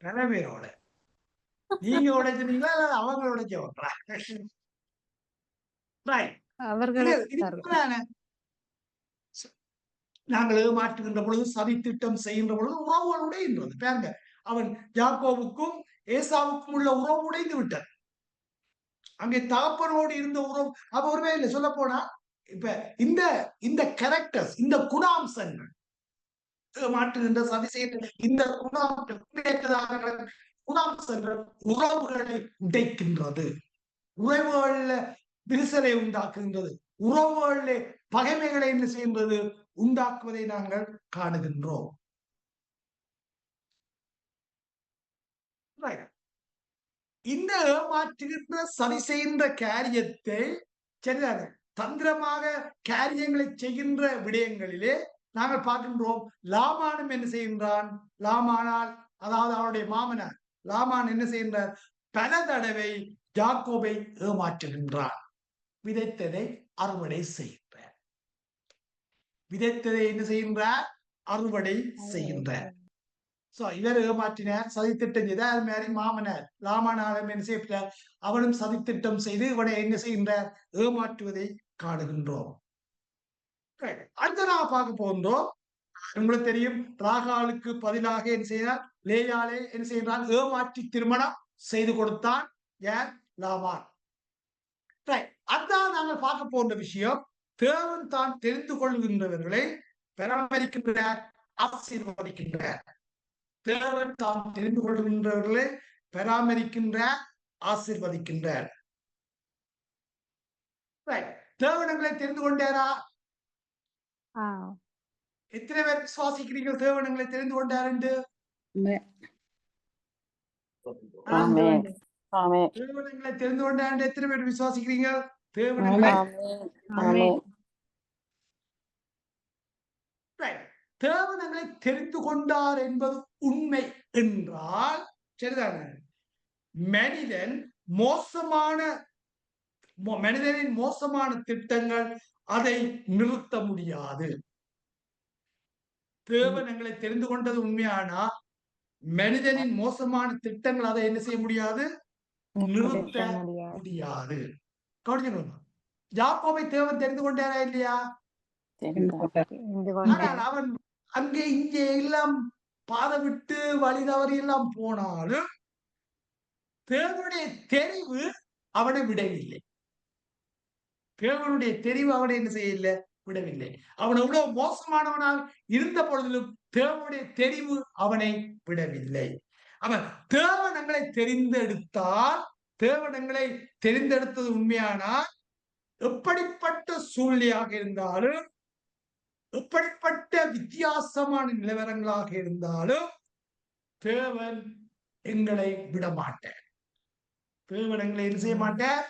பல பேரோட. நீங்க உடைச்சிருந்தீங்களா இல்ல அவங்க உடைச்சவங்களா? நாங்கள் ஏமாற்றுகின்ற பொழுது, சதி திட்டம் செய்கின்ற பொழுது உறவுகள் உடைகின்றது. பாருங்க, அவன் யாக்கோவுக்கும் ஏசாவுக்கும் உள்ள உறவு உடைந்து விட்டார். அங்கே தகப்பனோடு இருந்த உறவு. அப்ப ஒருவேளை சொல்ல போனா இப்ப இந்த கேரக்டர்ஸ், இந்த குணாம்சங்கள், மாற்றுகின்ற சதி செய்கின்ற இந்த குணாம்சங்கள் உறவுகளை உடைக்கின்றது, உறவுகள்ல விரிசலை உண்டாக்குகின்றது, உறவுகளில் பகைமைகளை என்ன செய்கின்றது? உண்டாக்குவதை நாங்கள் காணுகின்றோம். இந்த ஏமாற்றுகின்ற சதி செய்கின்ற காரியத்தை சரிதாங்க தந்திரமாக காரியங்களை செய்கின்ற விடயங்களிலே நாங்கள் பார்க்கின்றோம். லாமானும் என்ன செய்கின்றான்? லாமானால் அதாவது அவருடைய மாமனார் லாமான் என்ன செய்கின்றார்? பல தடவை யாக்கோபை ஏமாற்றுகின்றான். விதைத்ததை அறுவடை செய்கின்றார். விதைத்ததை என்ன செய்கின்றார்? அறுவடை செய்கின்றார். இவர் ஏமாற்றினார், சதித்திட்டம் செய்தார். அது மாதிரி மாமனார் லாமானாலும் என்ன செய்கிறார்? அவனும் சதித்திட்டம் செய்து இவனை என்ன செய்கின்றார்? ஏமாற்றுவதை காணுகின்றோம். அடுத்த நாள் பார்க்க போகின்றோம். உங்களுக்கு தெரியும், ராகாலுக்கு பதிலாக என்ன செய்தார்? லேயாலே என்ன செய்கிறான்? ஏமாற்றி திருமணம் செய்து கொடுத்தான். யார்? லாமான். அதான் நாங்கள் பார்க்க போன்ற விஷயம். தேவன் தான் தெரிந்து கொள்கின்றவர்களை பராமரிக்கின்றார், ஆசீர்வதிக்கின்றார். தேவன் தாம் தெரிந்து கொள்கின்றவர்களை பராமரிக்கின்றார், ஆசீர்வதிக்கின்றார். தேவனங்களை தெரிந்து கொண்டாரா? எத்தனை பேர் விசுவாசிக்கிறீர்கள் தேவனங்களை தெரிந்து கொண்டார் என்று? தேவனங்களை தெரிந்து கொண்டார் எத்தனை பேர் விசுவாசிக்கிறீங்க? தேவனங்களை தெரிந்து கொண்டார் என்பது உண்மை என்றால் சரிதானே? மனிதனின் மோசமான திட்டங்கள் அதை நிறுத்த முடியாது. தேவன் எங்களை தெரிந்து கொண்டது உண்மையானா மனிதனின் மோசமான திட்டங்கள் அதை என்ன செய்ய முடியாது? நிறுத்த முடியாது. யாக்கோபை தேவன் தெரிந்து கொண்டாரா இல்லையா? ஆனால் அவன் அங்கே இங்கே எல்லாம் பாதை விட்டு வழி தவறி எல்லாம் போனாலும் தேவனுடைய தெரிவு அவனை விடவில்லை. தேவனுடைய தெரிவு அவனை என்ன செய்யவில்லை? விடவில்லை. அவன் எவ்வளவு மோசமானவனாக இருந்த பொழுதிலும் தேவனுடைய தெரிவு அவனை விடவில்லை. அவன் தேவனங்களை தெரிந்தெடுத்தால், தேவனங்களை தெரிந்தெடுத்தது உண்மையானால் எப்படிப்பட்ட சூழ்நிலையாக இருந்தாலும், எப்படிப்பட்ட வித்தியாசமான நிலவரங்களாக இருந்தாலும் தேவன் எங்களை விடமாட்டார். தேவன் எங்களை என்ன செய்ய மாட்டார்?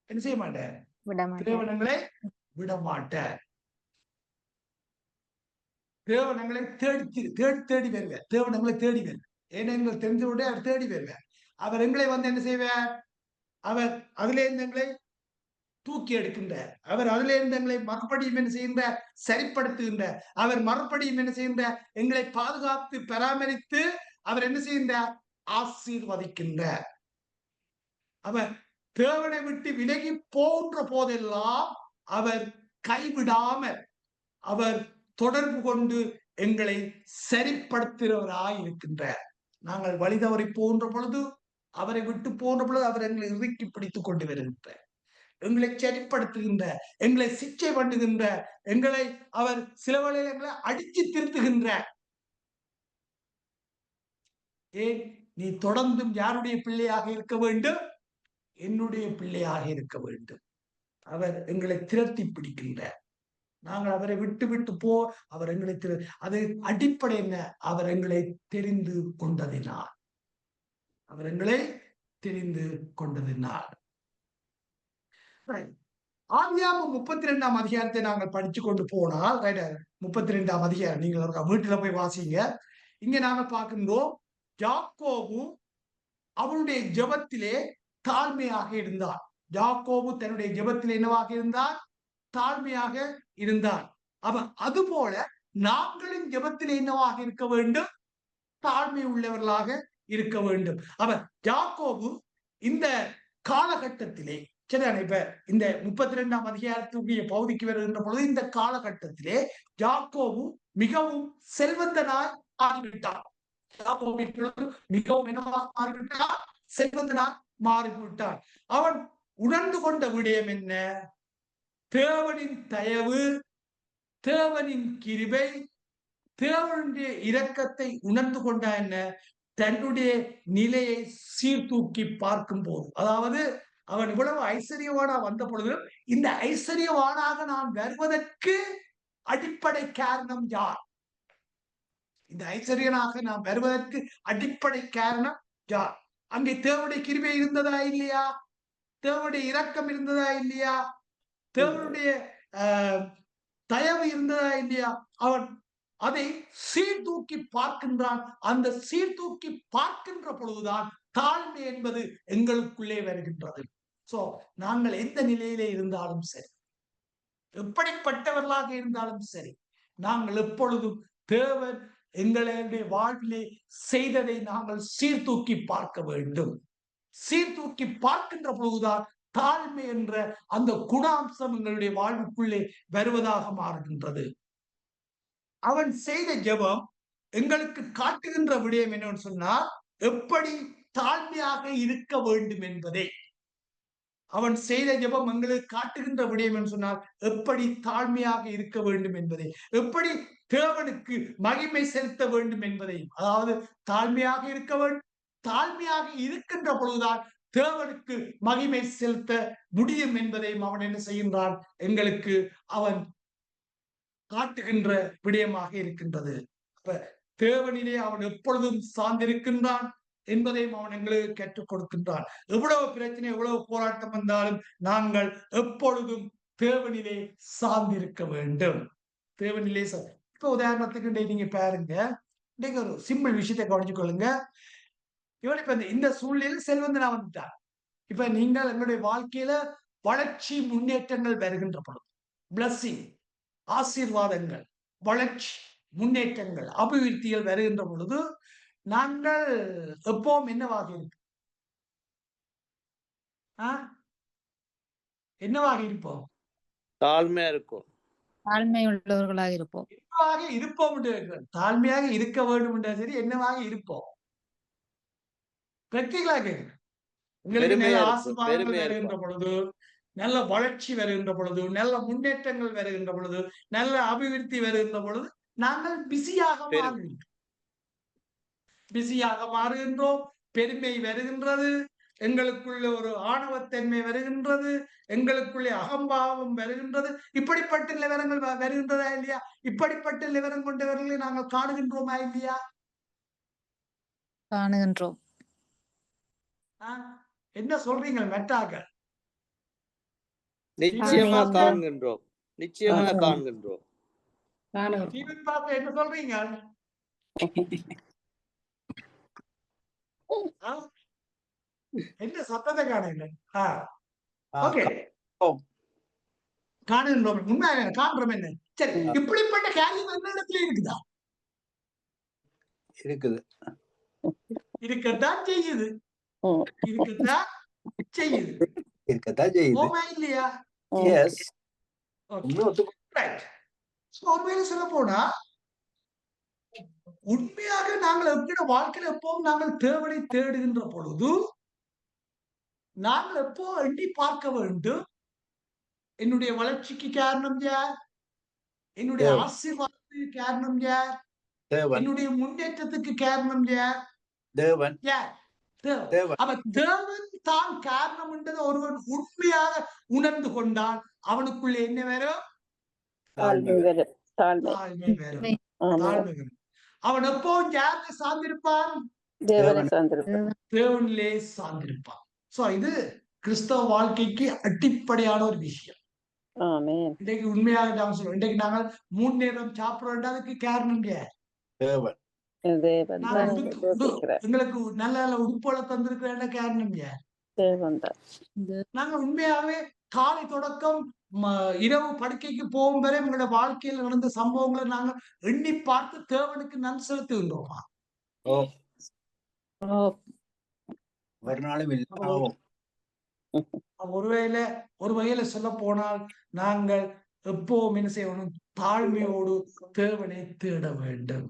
என்ன செய்ய மாட்டார்? தேவனங்களை விடமாட்டார். தேவனங்களை தேடி தேடி வருவார். தேவனங்களை தேடி வருவார். ஏன்னா எங்களை தெரிந்து கொண்டே அவர் தேடி வருவார். அவர் எங்களை வந்து என்ன செய்வார்? அவர் அதிலே இருந்து எங்களை தூக்கி எடுக்கின்றார். அவர் அதிலே இருந்து எங்களை மறுபடியும் என்ன செய்கின்றார்? சரிப்படுத்துகின்றார். அவர் மறுபடியும் என்ன செய்கின்றார்? எங்களை பாதுகாத்து பராமரித்து அவர் என்ன செய்கின்றார்? ஆசீர்வதிக்கின்றார். அவர் தேவனை விட்டு விலகி போன்ற போதெல்லாம் அவர் கைவிடாமல் அவர் தொடர்பு கொண்டு எங்களை சரிப்படுத்துகிறவராய் இருக்கின்றார். நாங்கள் வழி தவறி போன்ற பொழுது, அவரை விட்டு போன்ற பொழுது அவர் எங்களை இறுக்கி பிடித்துக் கொண்டு வருகின்றார். எங்களை சரிப்படுத்துகின்ற, எங்களை சிச்சை பண்ணுகின்ற, எங்களை அவர் சில வேளையில் எங்களை அடிச்சு திருத்துகின்றார். ஏன்? நீ தொடர்ந்தும் யாருடைய பிள்ளையாக இருக்க வேண்டும்? என்னுடைய பிள்ளையாக இருக்க வேண்டும். அவர் எங்களை திரட்டி பிடிக்கின்றார். நாங்கள் அவரை விட்டு விட்டு போ, அவர் எங்களை அது அடிப்படை என்ன? அவர் எங்களை தெரிந்து கொண்டதினால். அவர் எங்களை தெரிந்து கொண்டதினால். ஆதியாகமம் 32ஆம் அதிகாரத்தை நாங்கள் படிச்சு கொண்டு போனால், 32ஆம் அதிகாரம் நீங்கள் வீட்டுல போய் வாசிங்க. இங்க நாங்க பார்க்கின்றோம், யாக்கோபு அவனுடைய ஜெபத்திலே தாழ்மையாக இருந்தார். யாக்கோபு தன்னுடைய ஜெபத்திலே என்னவாக இருந்தார்? தாழ்மையாக இருந்தார். அதுபோல நாங்களும் ஜெபத்திலே என்னவாக இருக்க வேண்டும்? தாழ்மை உள்ளவர்களாக இருக்க வேண்டும். யாக்கோபு இந்த காலகட்டத்திலே சரிதானே? இப்ப இந்த 32ஆம் அதிகாரத்துடைய பகுதிக்கு வருகின்ற பொழுது இந்த காலகட்டத்திலே யாக்கோபு மிகவும் செல்வந்தனாய் மாறிவிட்டார். மிகவும் என்னவாக மாறிவிட்டார்? செல்வந்தனாய் மாறிவிட்டார். அவன் உணர்ந்து கொண்ட விடயம் என்ன? தேவனின் தயவு, தேவனின் கிருபை, தேவனுடைய இரக்கத்தை உணர்ந்து கொண்ட என்ன? தன்னுடைய நிலையை சீர்தூக்கி பார்க்கும் போது, அதாவது அவன் இவ்வளவு ஐஸ்வர்யவானா வந்த பொழுது, இந்த ஐஸ்வர்யவானாக நான் வருவதற்கு அடிப்படை காரணம் யார்? இந்த ஐஸ்வர்யனாக நான் வருவதற்கு அடிப்படை காரணம் யார்? அங்கே தேவனுடைய கிருபை இருந்ததா இல்லையா? தேவனுடைய இரக்கம் இருந்ததா இல்லையா? தேவனுடைய தயவு இருந்ததா இல்லையா? அவன் அதை சீர்தூக்கி பார்க்கின்றான். அந்த சீர்தூக்கி பார்க்கின்ற பொழுதுதான் தாழ்மை என்பது எங்களுக்குள்ளே வருகின்றது. சோ நாங்கள் எந்த நிலையிலே இருந்தாலும் சரி, எப்படிப்பட்டவர்களாக இருந்தாலும் சரி, நாங்கள் எப்பொழுதும் தேவன் எங்களுடைய வாழ்விலே செய்ததை நாங்கள் சீர்தூக்கி பார்க்க வேண்டும். சீர்தூக்கி பார்க்கின்ற பொழுதுதான் தாழ்மை என்ற அந்த குணாம்சம் எங்களுடைய வாழ்வுக்குள்ளே வருவதாக மாறுகின்றது. அவன் செய்த ஜெபம் எங்களுக்கு காட்டுகின்ற விடயம் என்னன்னு சொன்னா, எப்படி தாழ்மையாக இருக்க வேண்டும் என்பதை. அவன் செய்த ஜெபம் எங்களுக்கு காட்டுகின்ற விடயம் என்று சொன்னால், எப்படி தாழ்மையாக இருக்க வேண்டும் என்பதை, எப்படி தேவனுக்கு மகிமை செலுத்த வேண்டும் என்பதையும். அதாவது தாழ்மையாக இருக்க வேண்டும். தாழ்மையாக இருக்கின்ற பொழுதுதான் தேவனுக்கு மகிமை செலுத்த முடியும் என்பதையும் அவன் என்ன செய்கின்றான், எங்களுக்கு அவன் காட்டுகின்ற விடயமாக இருக்கின்றது. அப்ப தேவனிலே அவன் எப்பொழுதும் சார்ந்திருக்கின்றான் என்பதையும் அவன் எங்களுக்கு கற்றுக் கொடுக்கின்றான். எவ்வளவு பிரச்சனை, எவ்வளவு போராட்டம் வந்தாலும் நாங்கள் எப்பொழுதும் தேவனிலே சார்ந்திருக்க வேண்டும். தேவனிலே இப்ப உதாரணத்துக்கு நீங்க பாருங்க, நீங்க ஒரு சிம்பிள் விஷயத்தை கவனிச்சு கொள்ளுங்க. இவன் இப்ப இந்த சூழ்நிலையில் செல்வந்தனா வந்துட்டான். இப்ப நீங்கள் எங்களுடைய வாழ்க்கையில வளர்ச்சி முன்னேற்றங்கள் வருகின்ற பொழுது, பிளஸ்ஸிங், ஆசீர்வாதங்கள், வளர்ச்சி, முன்னேற்றங்கள், அபிவிருத்திகள் வருகின்ற பொழுது நாங்கள் எப்பவும் என்னவாக இருப்போம்? என்னவாக இருப்போம்? தாழ்மையா இருக்கும். தாழ்மை உள்ளவர்களாக இருப்போம். என்னவாக இருப்போம் என்று தாழ்மையாக இருக்க வேண்டும் என்ற சரி, என்னவாக இருப்போம்? பிரக்திகளாக உங்களுக்கு நல்ல ஆசீர்வாதங்கள் வருகின்ற பொழுது, நல்ல வளர்ச்சி வருகின்ற பொழுது, நல்ல முன்னேற்றங்கள் வருகின்ற பொழுது, நல்ல அபிவிருத்தி வருகின்ற பொழுது நாங்கள் பிஸியாக மாறுகின்றோம். பெருமை வருகின்றது, எங்களுக்குள்ள ஒரு ஆணவத்தன்மை வருகின்றது, எங்களுக்குள்ளே அகம்பாவம் வருகின்றது. இப்படிப்பட்ட நிலவரங்கள் வருகின்றதா இல்லையா? இப்படிப்பட்ட நிலவரம் கொண்டவர்களை நாங்கள் காணுகின்றோமா இல்லையா? காணுகின்றோம். என்ன சொல்றீங்க மெட்டாக? நிச்சயமா காண்கின்றோம். நிச்சயமா காண்கின்றோம். என்ன சொல்றீங்க? என்ன சத்தத்தை காணுங்க? காணுகின்றோம். உண்மை காண்றோம். என்ன சரி, இப்படிப்பட்ட காரியம் என்ன இடத்துல இருக்குதா? இருக்கத்தான் செய்யுது. இல்லையா? சொல்ல போனா உண்மையாக நாங்கள் எப்படி வாழ்க்கையில எப்பவும் நாங்கள் தேவனை தேடுகின்ற பொழுது நாங்கள் எப்போ எண்ணி பார்க்க வேண்டும், என்னுடைய வளர்ச்சிக்கு காரணம் யார்? என்னுடைய ஆசீர்வாதத்துக்கு காரணம் யார்? என்னுடைய முன்னேற்றத்துக்கு காரணம் யார்? தேவன். அப்ப தேவன் தான் காரணம் என்றது ஒருவன் உண்மையாக உணர்ந்து கொண்டால் அவனுக்குள்ள என்ன வரும்? தாழ்மை வரும். அவன் எப்பவும் யாரை சார்ந்திருப்பான்? தேவனிலே சார்ந்திருப்பான். சோ இது கிறிஸ்தவ வாழ்க்கைக்கு அடிப்படையான ஒரு விஷயம். இன்றைக்கு உண்மையாக நாங்கள் சொல்றோம், இன்றைக்கு நாங்கள் 3 நேரம் சாப்பிடுறோம். அதுக்கு காரணம் யார்? எங்களுக்கு நல்ல நல்ல உடுப்போல தந்திருக்கிற காரணம் யார்? நாங்க உண்மையாவே காலை தொடக்கம் இரவு படுக்கைக்கு போகும் வரை எங்களோட வாழ்க்கையில் நடந்த சம்பவங்களை நாங்க எண்ணி பார்த்து தேவனுக்கு நன்றி செலுத்துகின்றோமா? ஒரு வகையில சொல்ல போனால் நாங்கள் எப்பவும் என்ன செய்யணும்? தாழ்மையோடு தேவனை தேட வேண்டும்.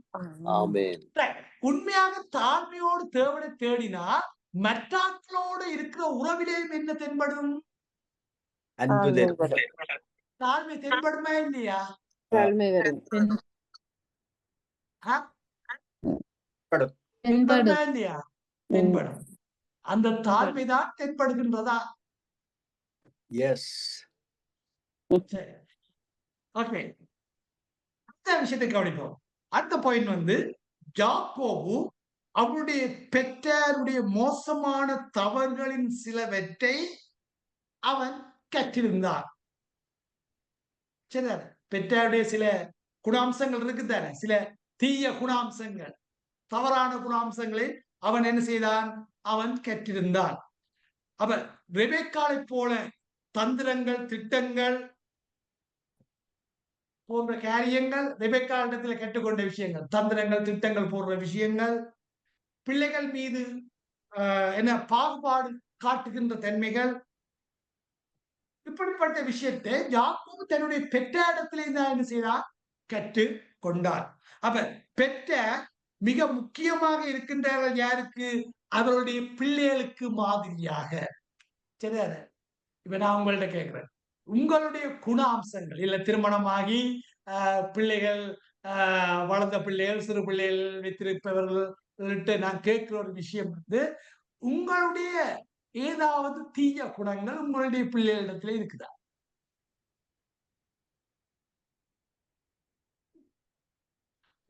உண்மையாக தாழ்மையோடு தேவனை தேடினா மற்றாக்களோடு இருக்கிற உறவிலேயும் என்ன தென்படும்? தாழ்மை தென்படுமா இல்லையா? இல்லையா? தென்படும். அந்த தாழ்மைதான் தென்படுகின்றதா? ஓகே, அந்த விஷயத்தை கவனிப்போம். அடுத்த பாயிண்ட் வந்து யாக்கோபு அவருடைய பெற்றாருடைய மோசமான தவறுகளின் சிலவற்றை அவன் கற்றிருந்தார். சரி, பெற்றாருடைய சில குணாம்சங்கள் இருக்குதானே, சில தீய குணாம்சங்கள், தவறான குணாம்சங்களை அவன் என்ன செய்தான், அவன் கற்றிருந்தான். அப்ப ரெபெக்காளை போல தந்திரங்கள், திட்டங்கள் போன்ற காரியங்கள், ரெபெக்கா இடத்துல கற்றுக்கொண்ட விஷயங்கள், தந்திரங்கள், திட்டங்கள் போன்ற விஷயங்கள், பிள்ளைகள் மீது என்ன பாகுபாடு காட்டுகின்ற தன்மைகள், இப்படிப்பட்ட விஷயத்தை யாக்கோபு தன்னுடைய பெற்ற இடத்திலே தான் என்ன செய்தார், கற்று கொண்டார். அப்ப பெற்ற மிக முக்கியமாக இருக்கின்றவர்கள் யாருக்கு, அவருடைய பிள்ளைகளுக்கு மாதிரியாக. சரியா? இப்ப நான் உங்கள்ட்ட கேட்கிறேன், உங்களுடைய குண அம்சங்கள் இல்ல, திருமணமாகி பிள்ளைகள், வளர்ந்த பிள்ளைகள், சிறு பிள்ளைகள் வைத்திருப்பவர்கள்ட்ட நான் கேட்கிற ஒரு விஷயம் வந்து, உங்களுடைய ஏதாவது தீய குணங்கள் உங்களுடைய பிள்ளைகளிடத்துல இருக்குதா?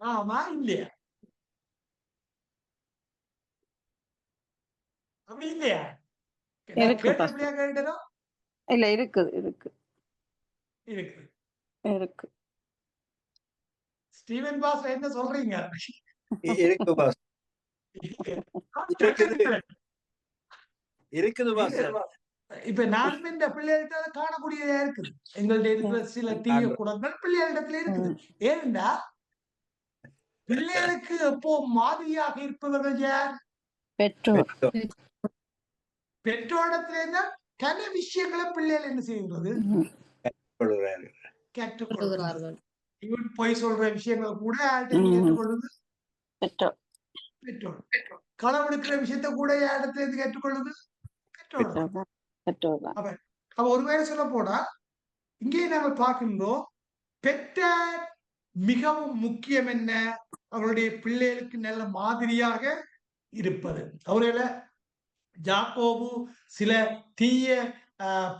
ஆமா இல்லையா? அப்படி இல்லையா? இருக்கு கேட்ட பாஸ்டர். பிள்ளையா கேட்டதும் இல்ல இருக்குது இருக்குது இருக்குது. இருக்கு. ஸ்டீவன் பாஸ் என்ன சொல்றீங்க? இருக்கு பாஸ், இருக்குது பாஸ். இப்ப நானும் இந்த பிள்ளைகிட்ட காணக்கூடியதா இருக்குது. எங்கள்ட்ட இருக்கிற சில தீய குணங்கள் பிள்ளைகளிடத்துல இருக்குது. ஏன்னா பிள்ளைகளுக்கு எப்போ மாதிரியாக இருப்பவர்கள் யார்? பெற்றோர். பெற்றோரிடத்துல இருந்தா கன விஷயங்களை பிள்ளைகள் என்ன செய்கிறது, கற்றுக்கொள்கிறார்கள். இவன் பொய் சொல்ற விஷயங்களை கூட யார்கிட்ட கற்றுக்கொள்ளுது? பெற்றோர். பெற்றோர். களவெடுக்கிற விஷயத்த கூட யாரிடத்துல இருந்து கற்றுக்கொள்ளுது? பெற்றோர். அப்ப ஒருவேளை சொல்ல போனா இங்கே நாங்கள் பார்க்கின்றோம், பெற்றார் மிகவும் முக்கியம் என்ன, அவருடைய பிள்ளைகளுக்கு நல்ல மாதிரியாக இருப்பது. அவர்களை யாக்கோபு சில தீய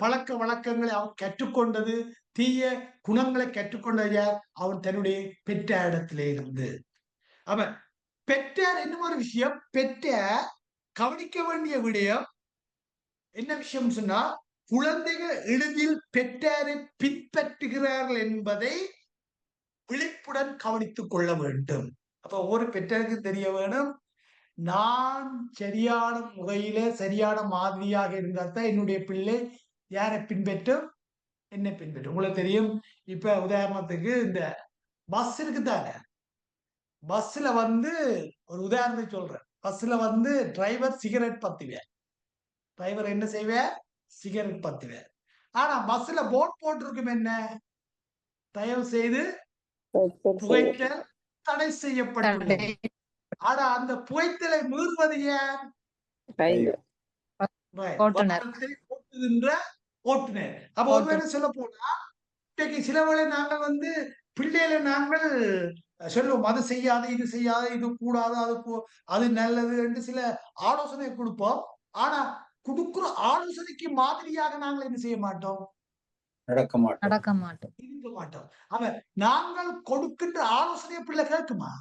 பழக்க வழக்கங்களை அவன் கற்றுக்கொண்டது, தீய குணங்களை கற்றுக்கொண்டது யார்? அவன் தன்னுடைய பெற்ற இடத்திலே இருந்து. அவன் பெற்றார் என்னும் ஒரு விஷயம், பெற்ற கவனிக்க வேண்டிய விடயம் என்ன விஷயம் சொன்னா, குழந்தைகள் எளிதில் பெற்றாரை பின்பற்றுகிறார்கள் என்பதை விழிப்புடன் கவனித்துக் கொள்ள வேண்டும். அப்ப ஒரு பெற்றோருக்கு தெரிய வேணும், நான் சரியான முறையில சரியான மாதிரியாக இருந்தால்தான் என்னுடைய பிள்ளை யாரை பின்பற்றும், என்ன பின்பற்றும். உங்களுக்கு தெரியும், இப்ப உதாரணத்துக்கு இந்த பஸ் இருக்குதானே, பஸ்ல வந்து ஒரு உதாரணத்தை சொல்றேன். பஸ்ல வந்து டிரைவர் சிகரெட் பத்துவேன், டிரைவர் என்ன செய்வேன், சிகரெட் பத்துவேன். ஆனா பஸ்ல போர்ட் போட்டிருக்கும் என்ன, தயவு செய்து புகைத்தல் தடை செய்யப்பட்டுள்ளது. ஆனா அந்த புகைத்தலை மீறுவது யார்? ஓட்டுநர். அப்ப ஒருவேளை சொல்ல போனா, இன்னைக்கு சில வேளை நாங்கள் வந்து பிள்ளைகளை நாங்கள் சொல்லுவோம், அது செய்யாத, இது செய்யாத, இது கூடாது, அது நல்லது என்று சில ஆலோசனை கொடுப்போம். ஆனா கொடுக்கிற ஆலோசனைக்கு மாதிரியாக நாங்கள் என்ன செய்ய மாட்டோம், நடக்க மாட்டோம். இருக்க மாட்டோம். அவன் நாங்கள் கொடுக்கின்ற ஆலோசனையை பிள்ளை கேட்குமா?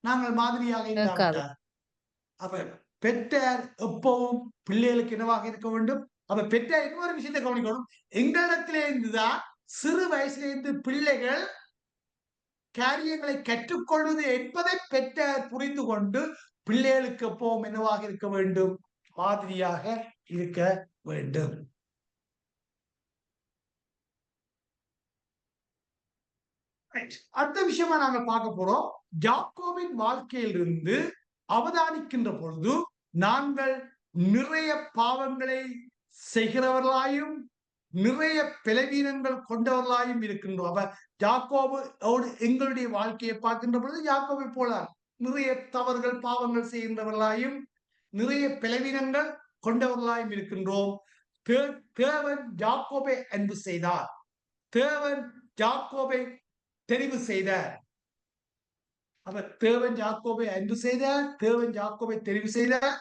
நாங்கள் மாதிரியாக இருந்தா. அப்ப பெற்றார் எப்பவும் பிள்ளைகளுக்கு என்னவாக இருக்க வேண்டும்? அப்ப பெற்றார் இன்னொரு விஷயத்தை கவனிக்கணும், எங்களிடத்திலே இருந்துதான் சிறு வயசுல இருந்து பிள்ளைகள் காரியங்களை கற்றுக்கொள்வது என்பதை பெற்றார் புரிந்து கொண்டு பிள்ளைகளுக்கு எப்பவும் என்னவாக இருக்க வேண்டும், மாதிரியாக இருக்க வேண்டும். அடுத்த விஷயமா நாங்க பார்க்க போறோம், யாக்கோபின் வாழ்க்கையிலிருந்து அவதானிக்கின்ற பொழுது நாங்கள் நிறைய பாவங்களை செய்கிறவர்களாயும் நிறைய பலவீனங்கள் கொண்டவர்களாயும் இருக்கின்றோம். அப்ப யாக்கோபோடு எங்களுடைய வாழ்க்கையை பார்க்கின்ற பொழுது யாக்கோபை போல நிறைய தவறுகள், பாவங்கள் செய்கின்றவர்களாயும் நிறைய பலவீனங்கள் கொண்டவர்களாயும் இருக்கின்றோம். தேவன் யாக்கோபை அன்பு செய்தார், தேவன் யாக்கோபை தெரிவு செய்தார். அப்ப தேவன் யாக்கோபை அன்பு செய்தார், தேவன் யாக்கோபை தெரிவு செய்தார்,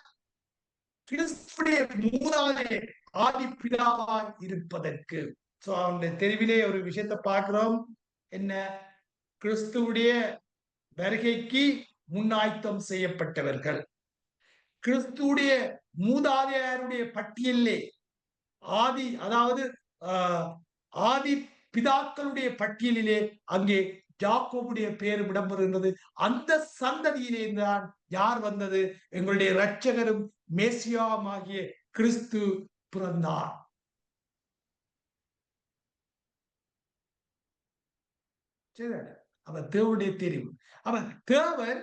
கிறிஸ்துடைய மூதாதைய ஆதி பிதாவாய் இருப்பதற்கு. சோ அந்த தெரிவிலே ஒரு விஷயத்தை பார்க்கிறோம், என்ன, கிறிஸ்துவுடைய வருகைக்கு முன்னாய்த்தம் செய்யப்பட்டவர்கள். கிறிஸ்துவுடைய மூதாதையருடைய பட்டியலே ஆதி, அதாவது ஆதி பிதாக்களுடைய பட்டியலிலே அங்கே யாக்கோபுடைய பெயர் இடம்பெறுகின்றது. அந்த சந்ததியிலே தான் யார் வந்தது? எங்களுடைய இரட்சகரும் மேசியாவுமாகிய கிறிஸ்து பிறந்தார். அவர் தேவனுடைய தெரிவு. அவர் தேவன்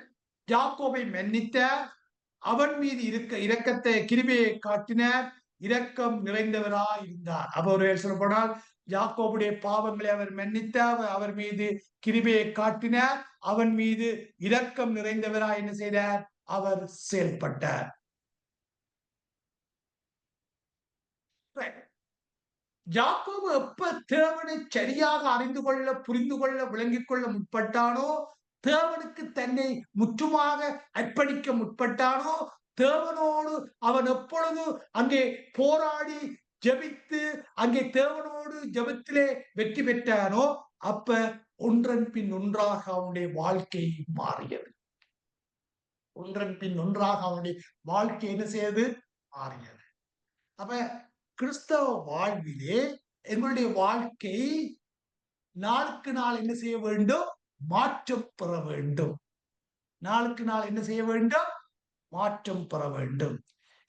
யாக்கோபை மன்னித்தார், அவன் மீது இரக்கத்தை கிருபையை காட்டினார், இரக்கம் நிறைந்தவராய் இருந்தார். அவர் சொல்லப்படால் யாக்கோபுடைய பாவங்களை அவர் மன்னித்தார், அவர் மீது கிருபையை காட்டினார், அவன் மீது இரக்கம் நிறைந்தவராய் என்ன செய்தார்? அவர் செயல்பட்டார். யாக்கோபு எப்ப தேவனை சரியாக அறிந்து கொள்ள, புரிந்து கொள்ள, விளங்கிக் கொள்ள முற்பட்டானோ, தேவனுக்கு தன்னை முற்றுமாக அர்ப்பணிக்க முற்பட்டானோ, தேவனோடு அவன் எப்பொழுது அங்கே போராடி ஜெபித்து அங்கே தேவனோடு ஜெபத்திலே வெற்றி பெற்றானோ, அப்ப ஒன்றன் பின் ஒன்றாக அவனுடைய வாழ்க்கை மாறியது. ஒன்றன் பின் ஒன்றாக அவனுடைய வாழ்க்கை என்ன செய்யது? மாறியது. அப்ப கிறிஸ்தவ வாழ்விலே எங்களுடைய வாழ்க்கை நாளுக்கு நாள் என்ன செய்ய வேண்டும்? மாற்றம் பெற வேண்டும். நாளுக்கு நாள் என்ன செய்ய வேண்டும்? மாற்றம் பெற வேண்டும்.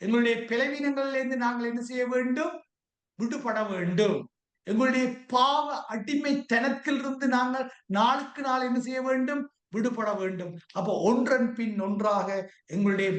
எங்களுடைய பலவீனங்களிலிருந்து நாங்கள் என்ன செய்ய வேண்டும்? விடுபட வேண்டும். எங்களுடைய பாவ அடிமைத்தனத்திலிருந்து நாங்கள் நாளுக்கு நாள் என்ன செய்ய வேண்டும்? விடுபட வேண்டும். அப்போ ஒன்றன் பின் ஒன்றாக எங்களுடைய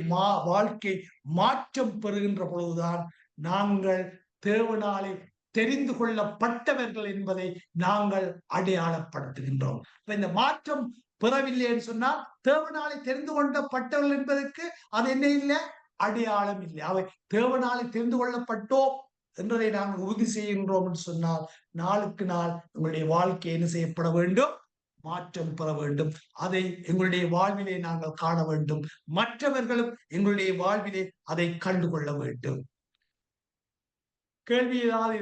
வாழ்க்கை மாற்றம் பெறுகின்ற பொழுதுதான் நாங்கள் தேவனாலே தெரிந்து கொள்ளப்பட்டவர்கள் என்பதை நாங்கள் அடையாளப்படுத்துகின்றோம். இந்த மாற்றம் பெறவில்லை என்று சொன்னால் தேவனாலே தெரிந்து கொள்ளப்பட்டவர்கள் என்பதற்கு அது என்ன இல்லை? அடையாளம் இல்லை. அவை தேவனாலே தெரிந்து கொள்ளப்பட்டோம் என்றதை நாங்கள் உறுதி செய்கின்றோம் என்று சொன்னால் நாளுக்கு நாள் எங்களுடைய வாழ்க்கை என்ன செய்யப்பட வேண்டும்? மாற்றம் பெற வேண்டும். அதை எங்களுடைய வாழ்விலே நாங்கள் காண வேண்டும். மற்றவர்களும் எங்களுடைய வாழ்விலே அதை கண்டுகொள்ள வேண்டும். கேள்வி ஏதாவது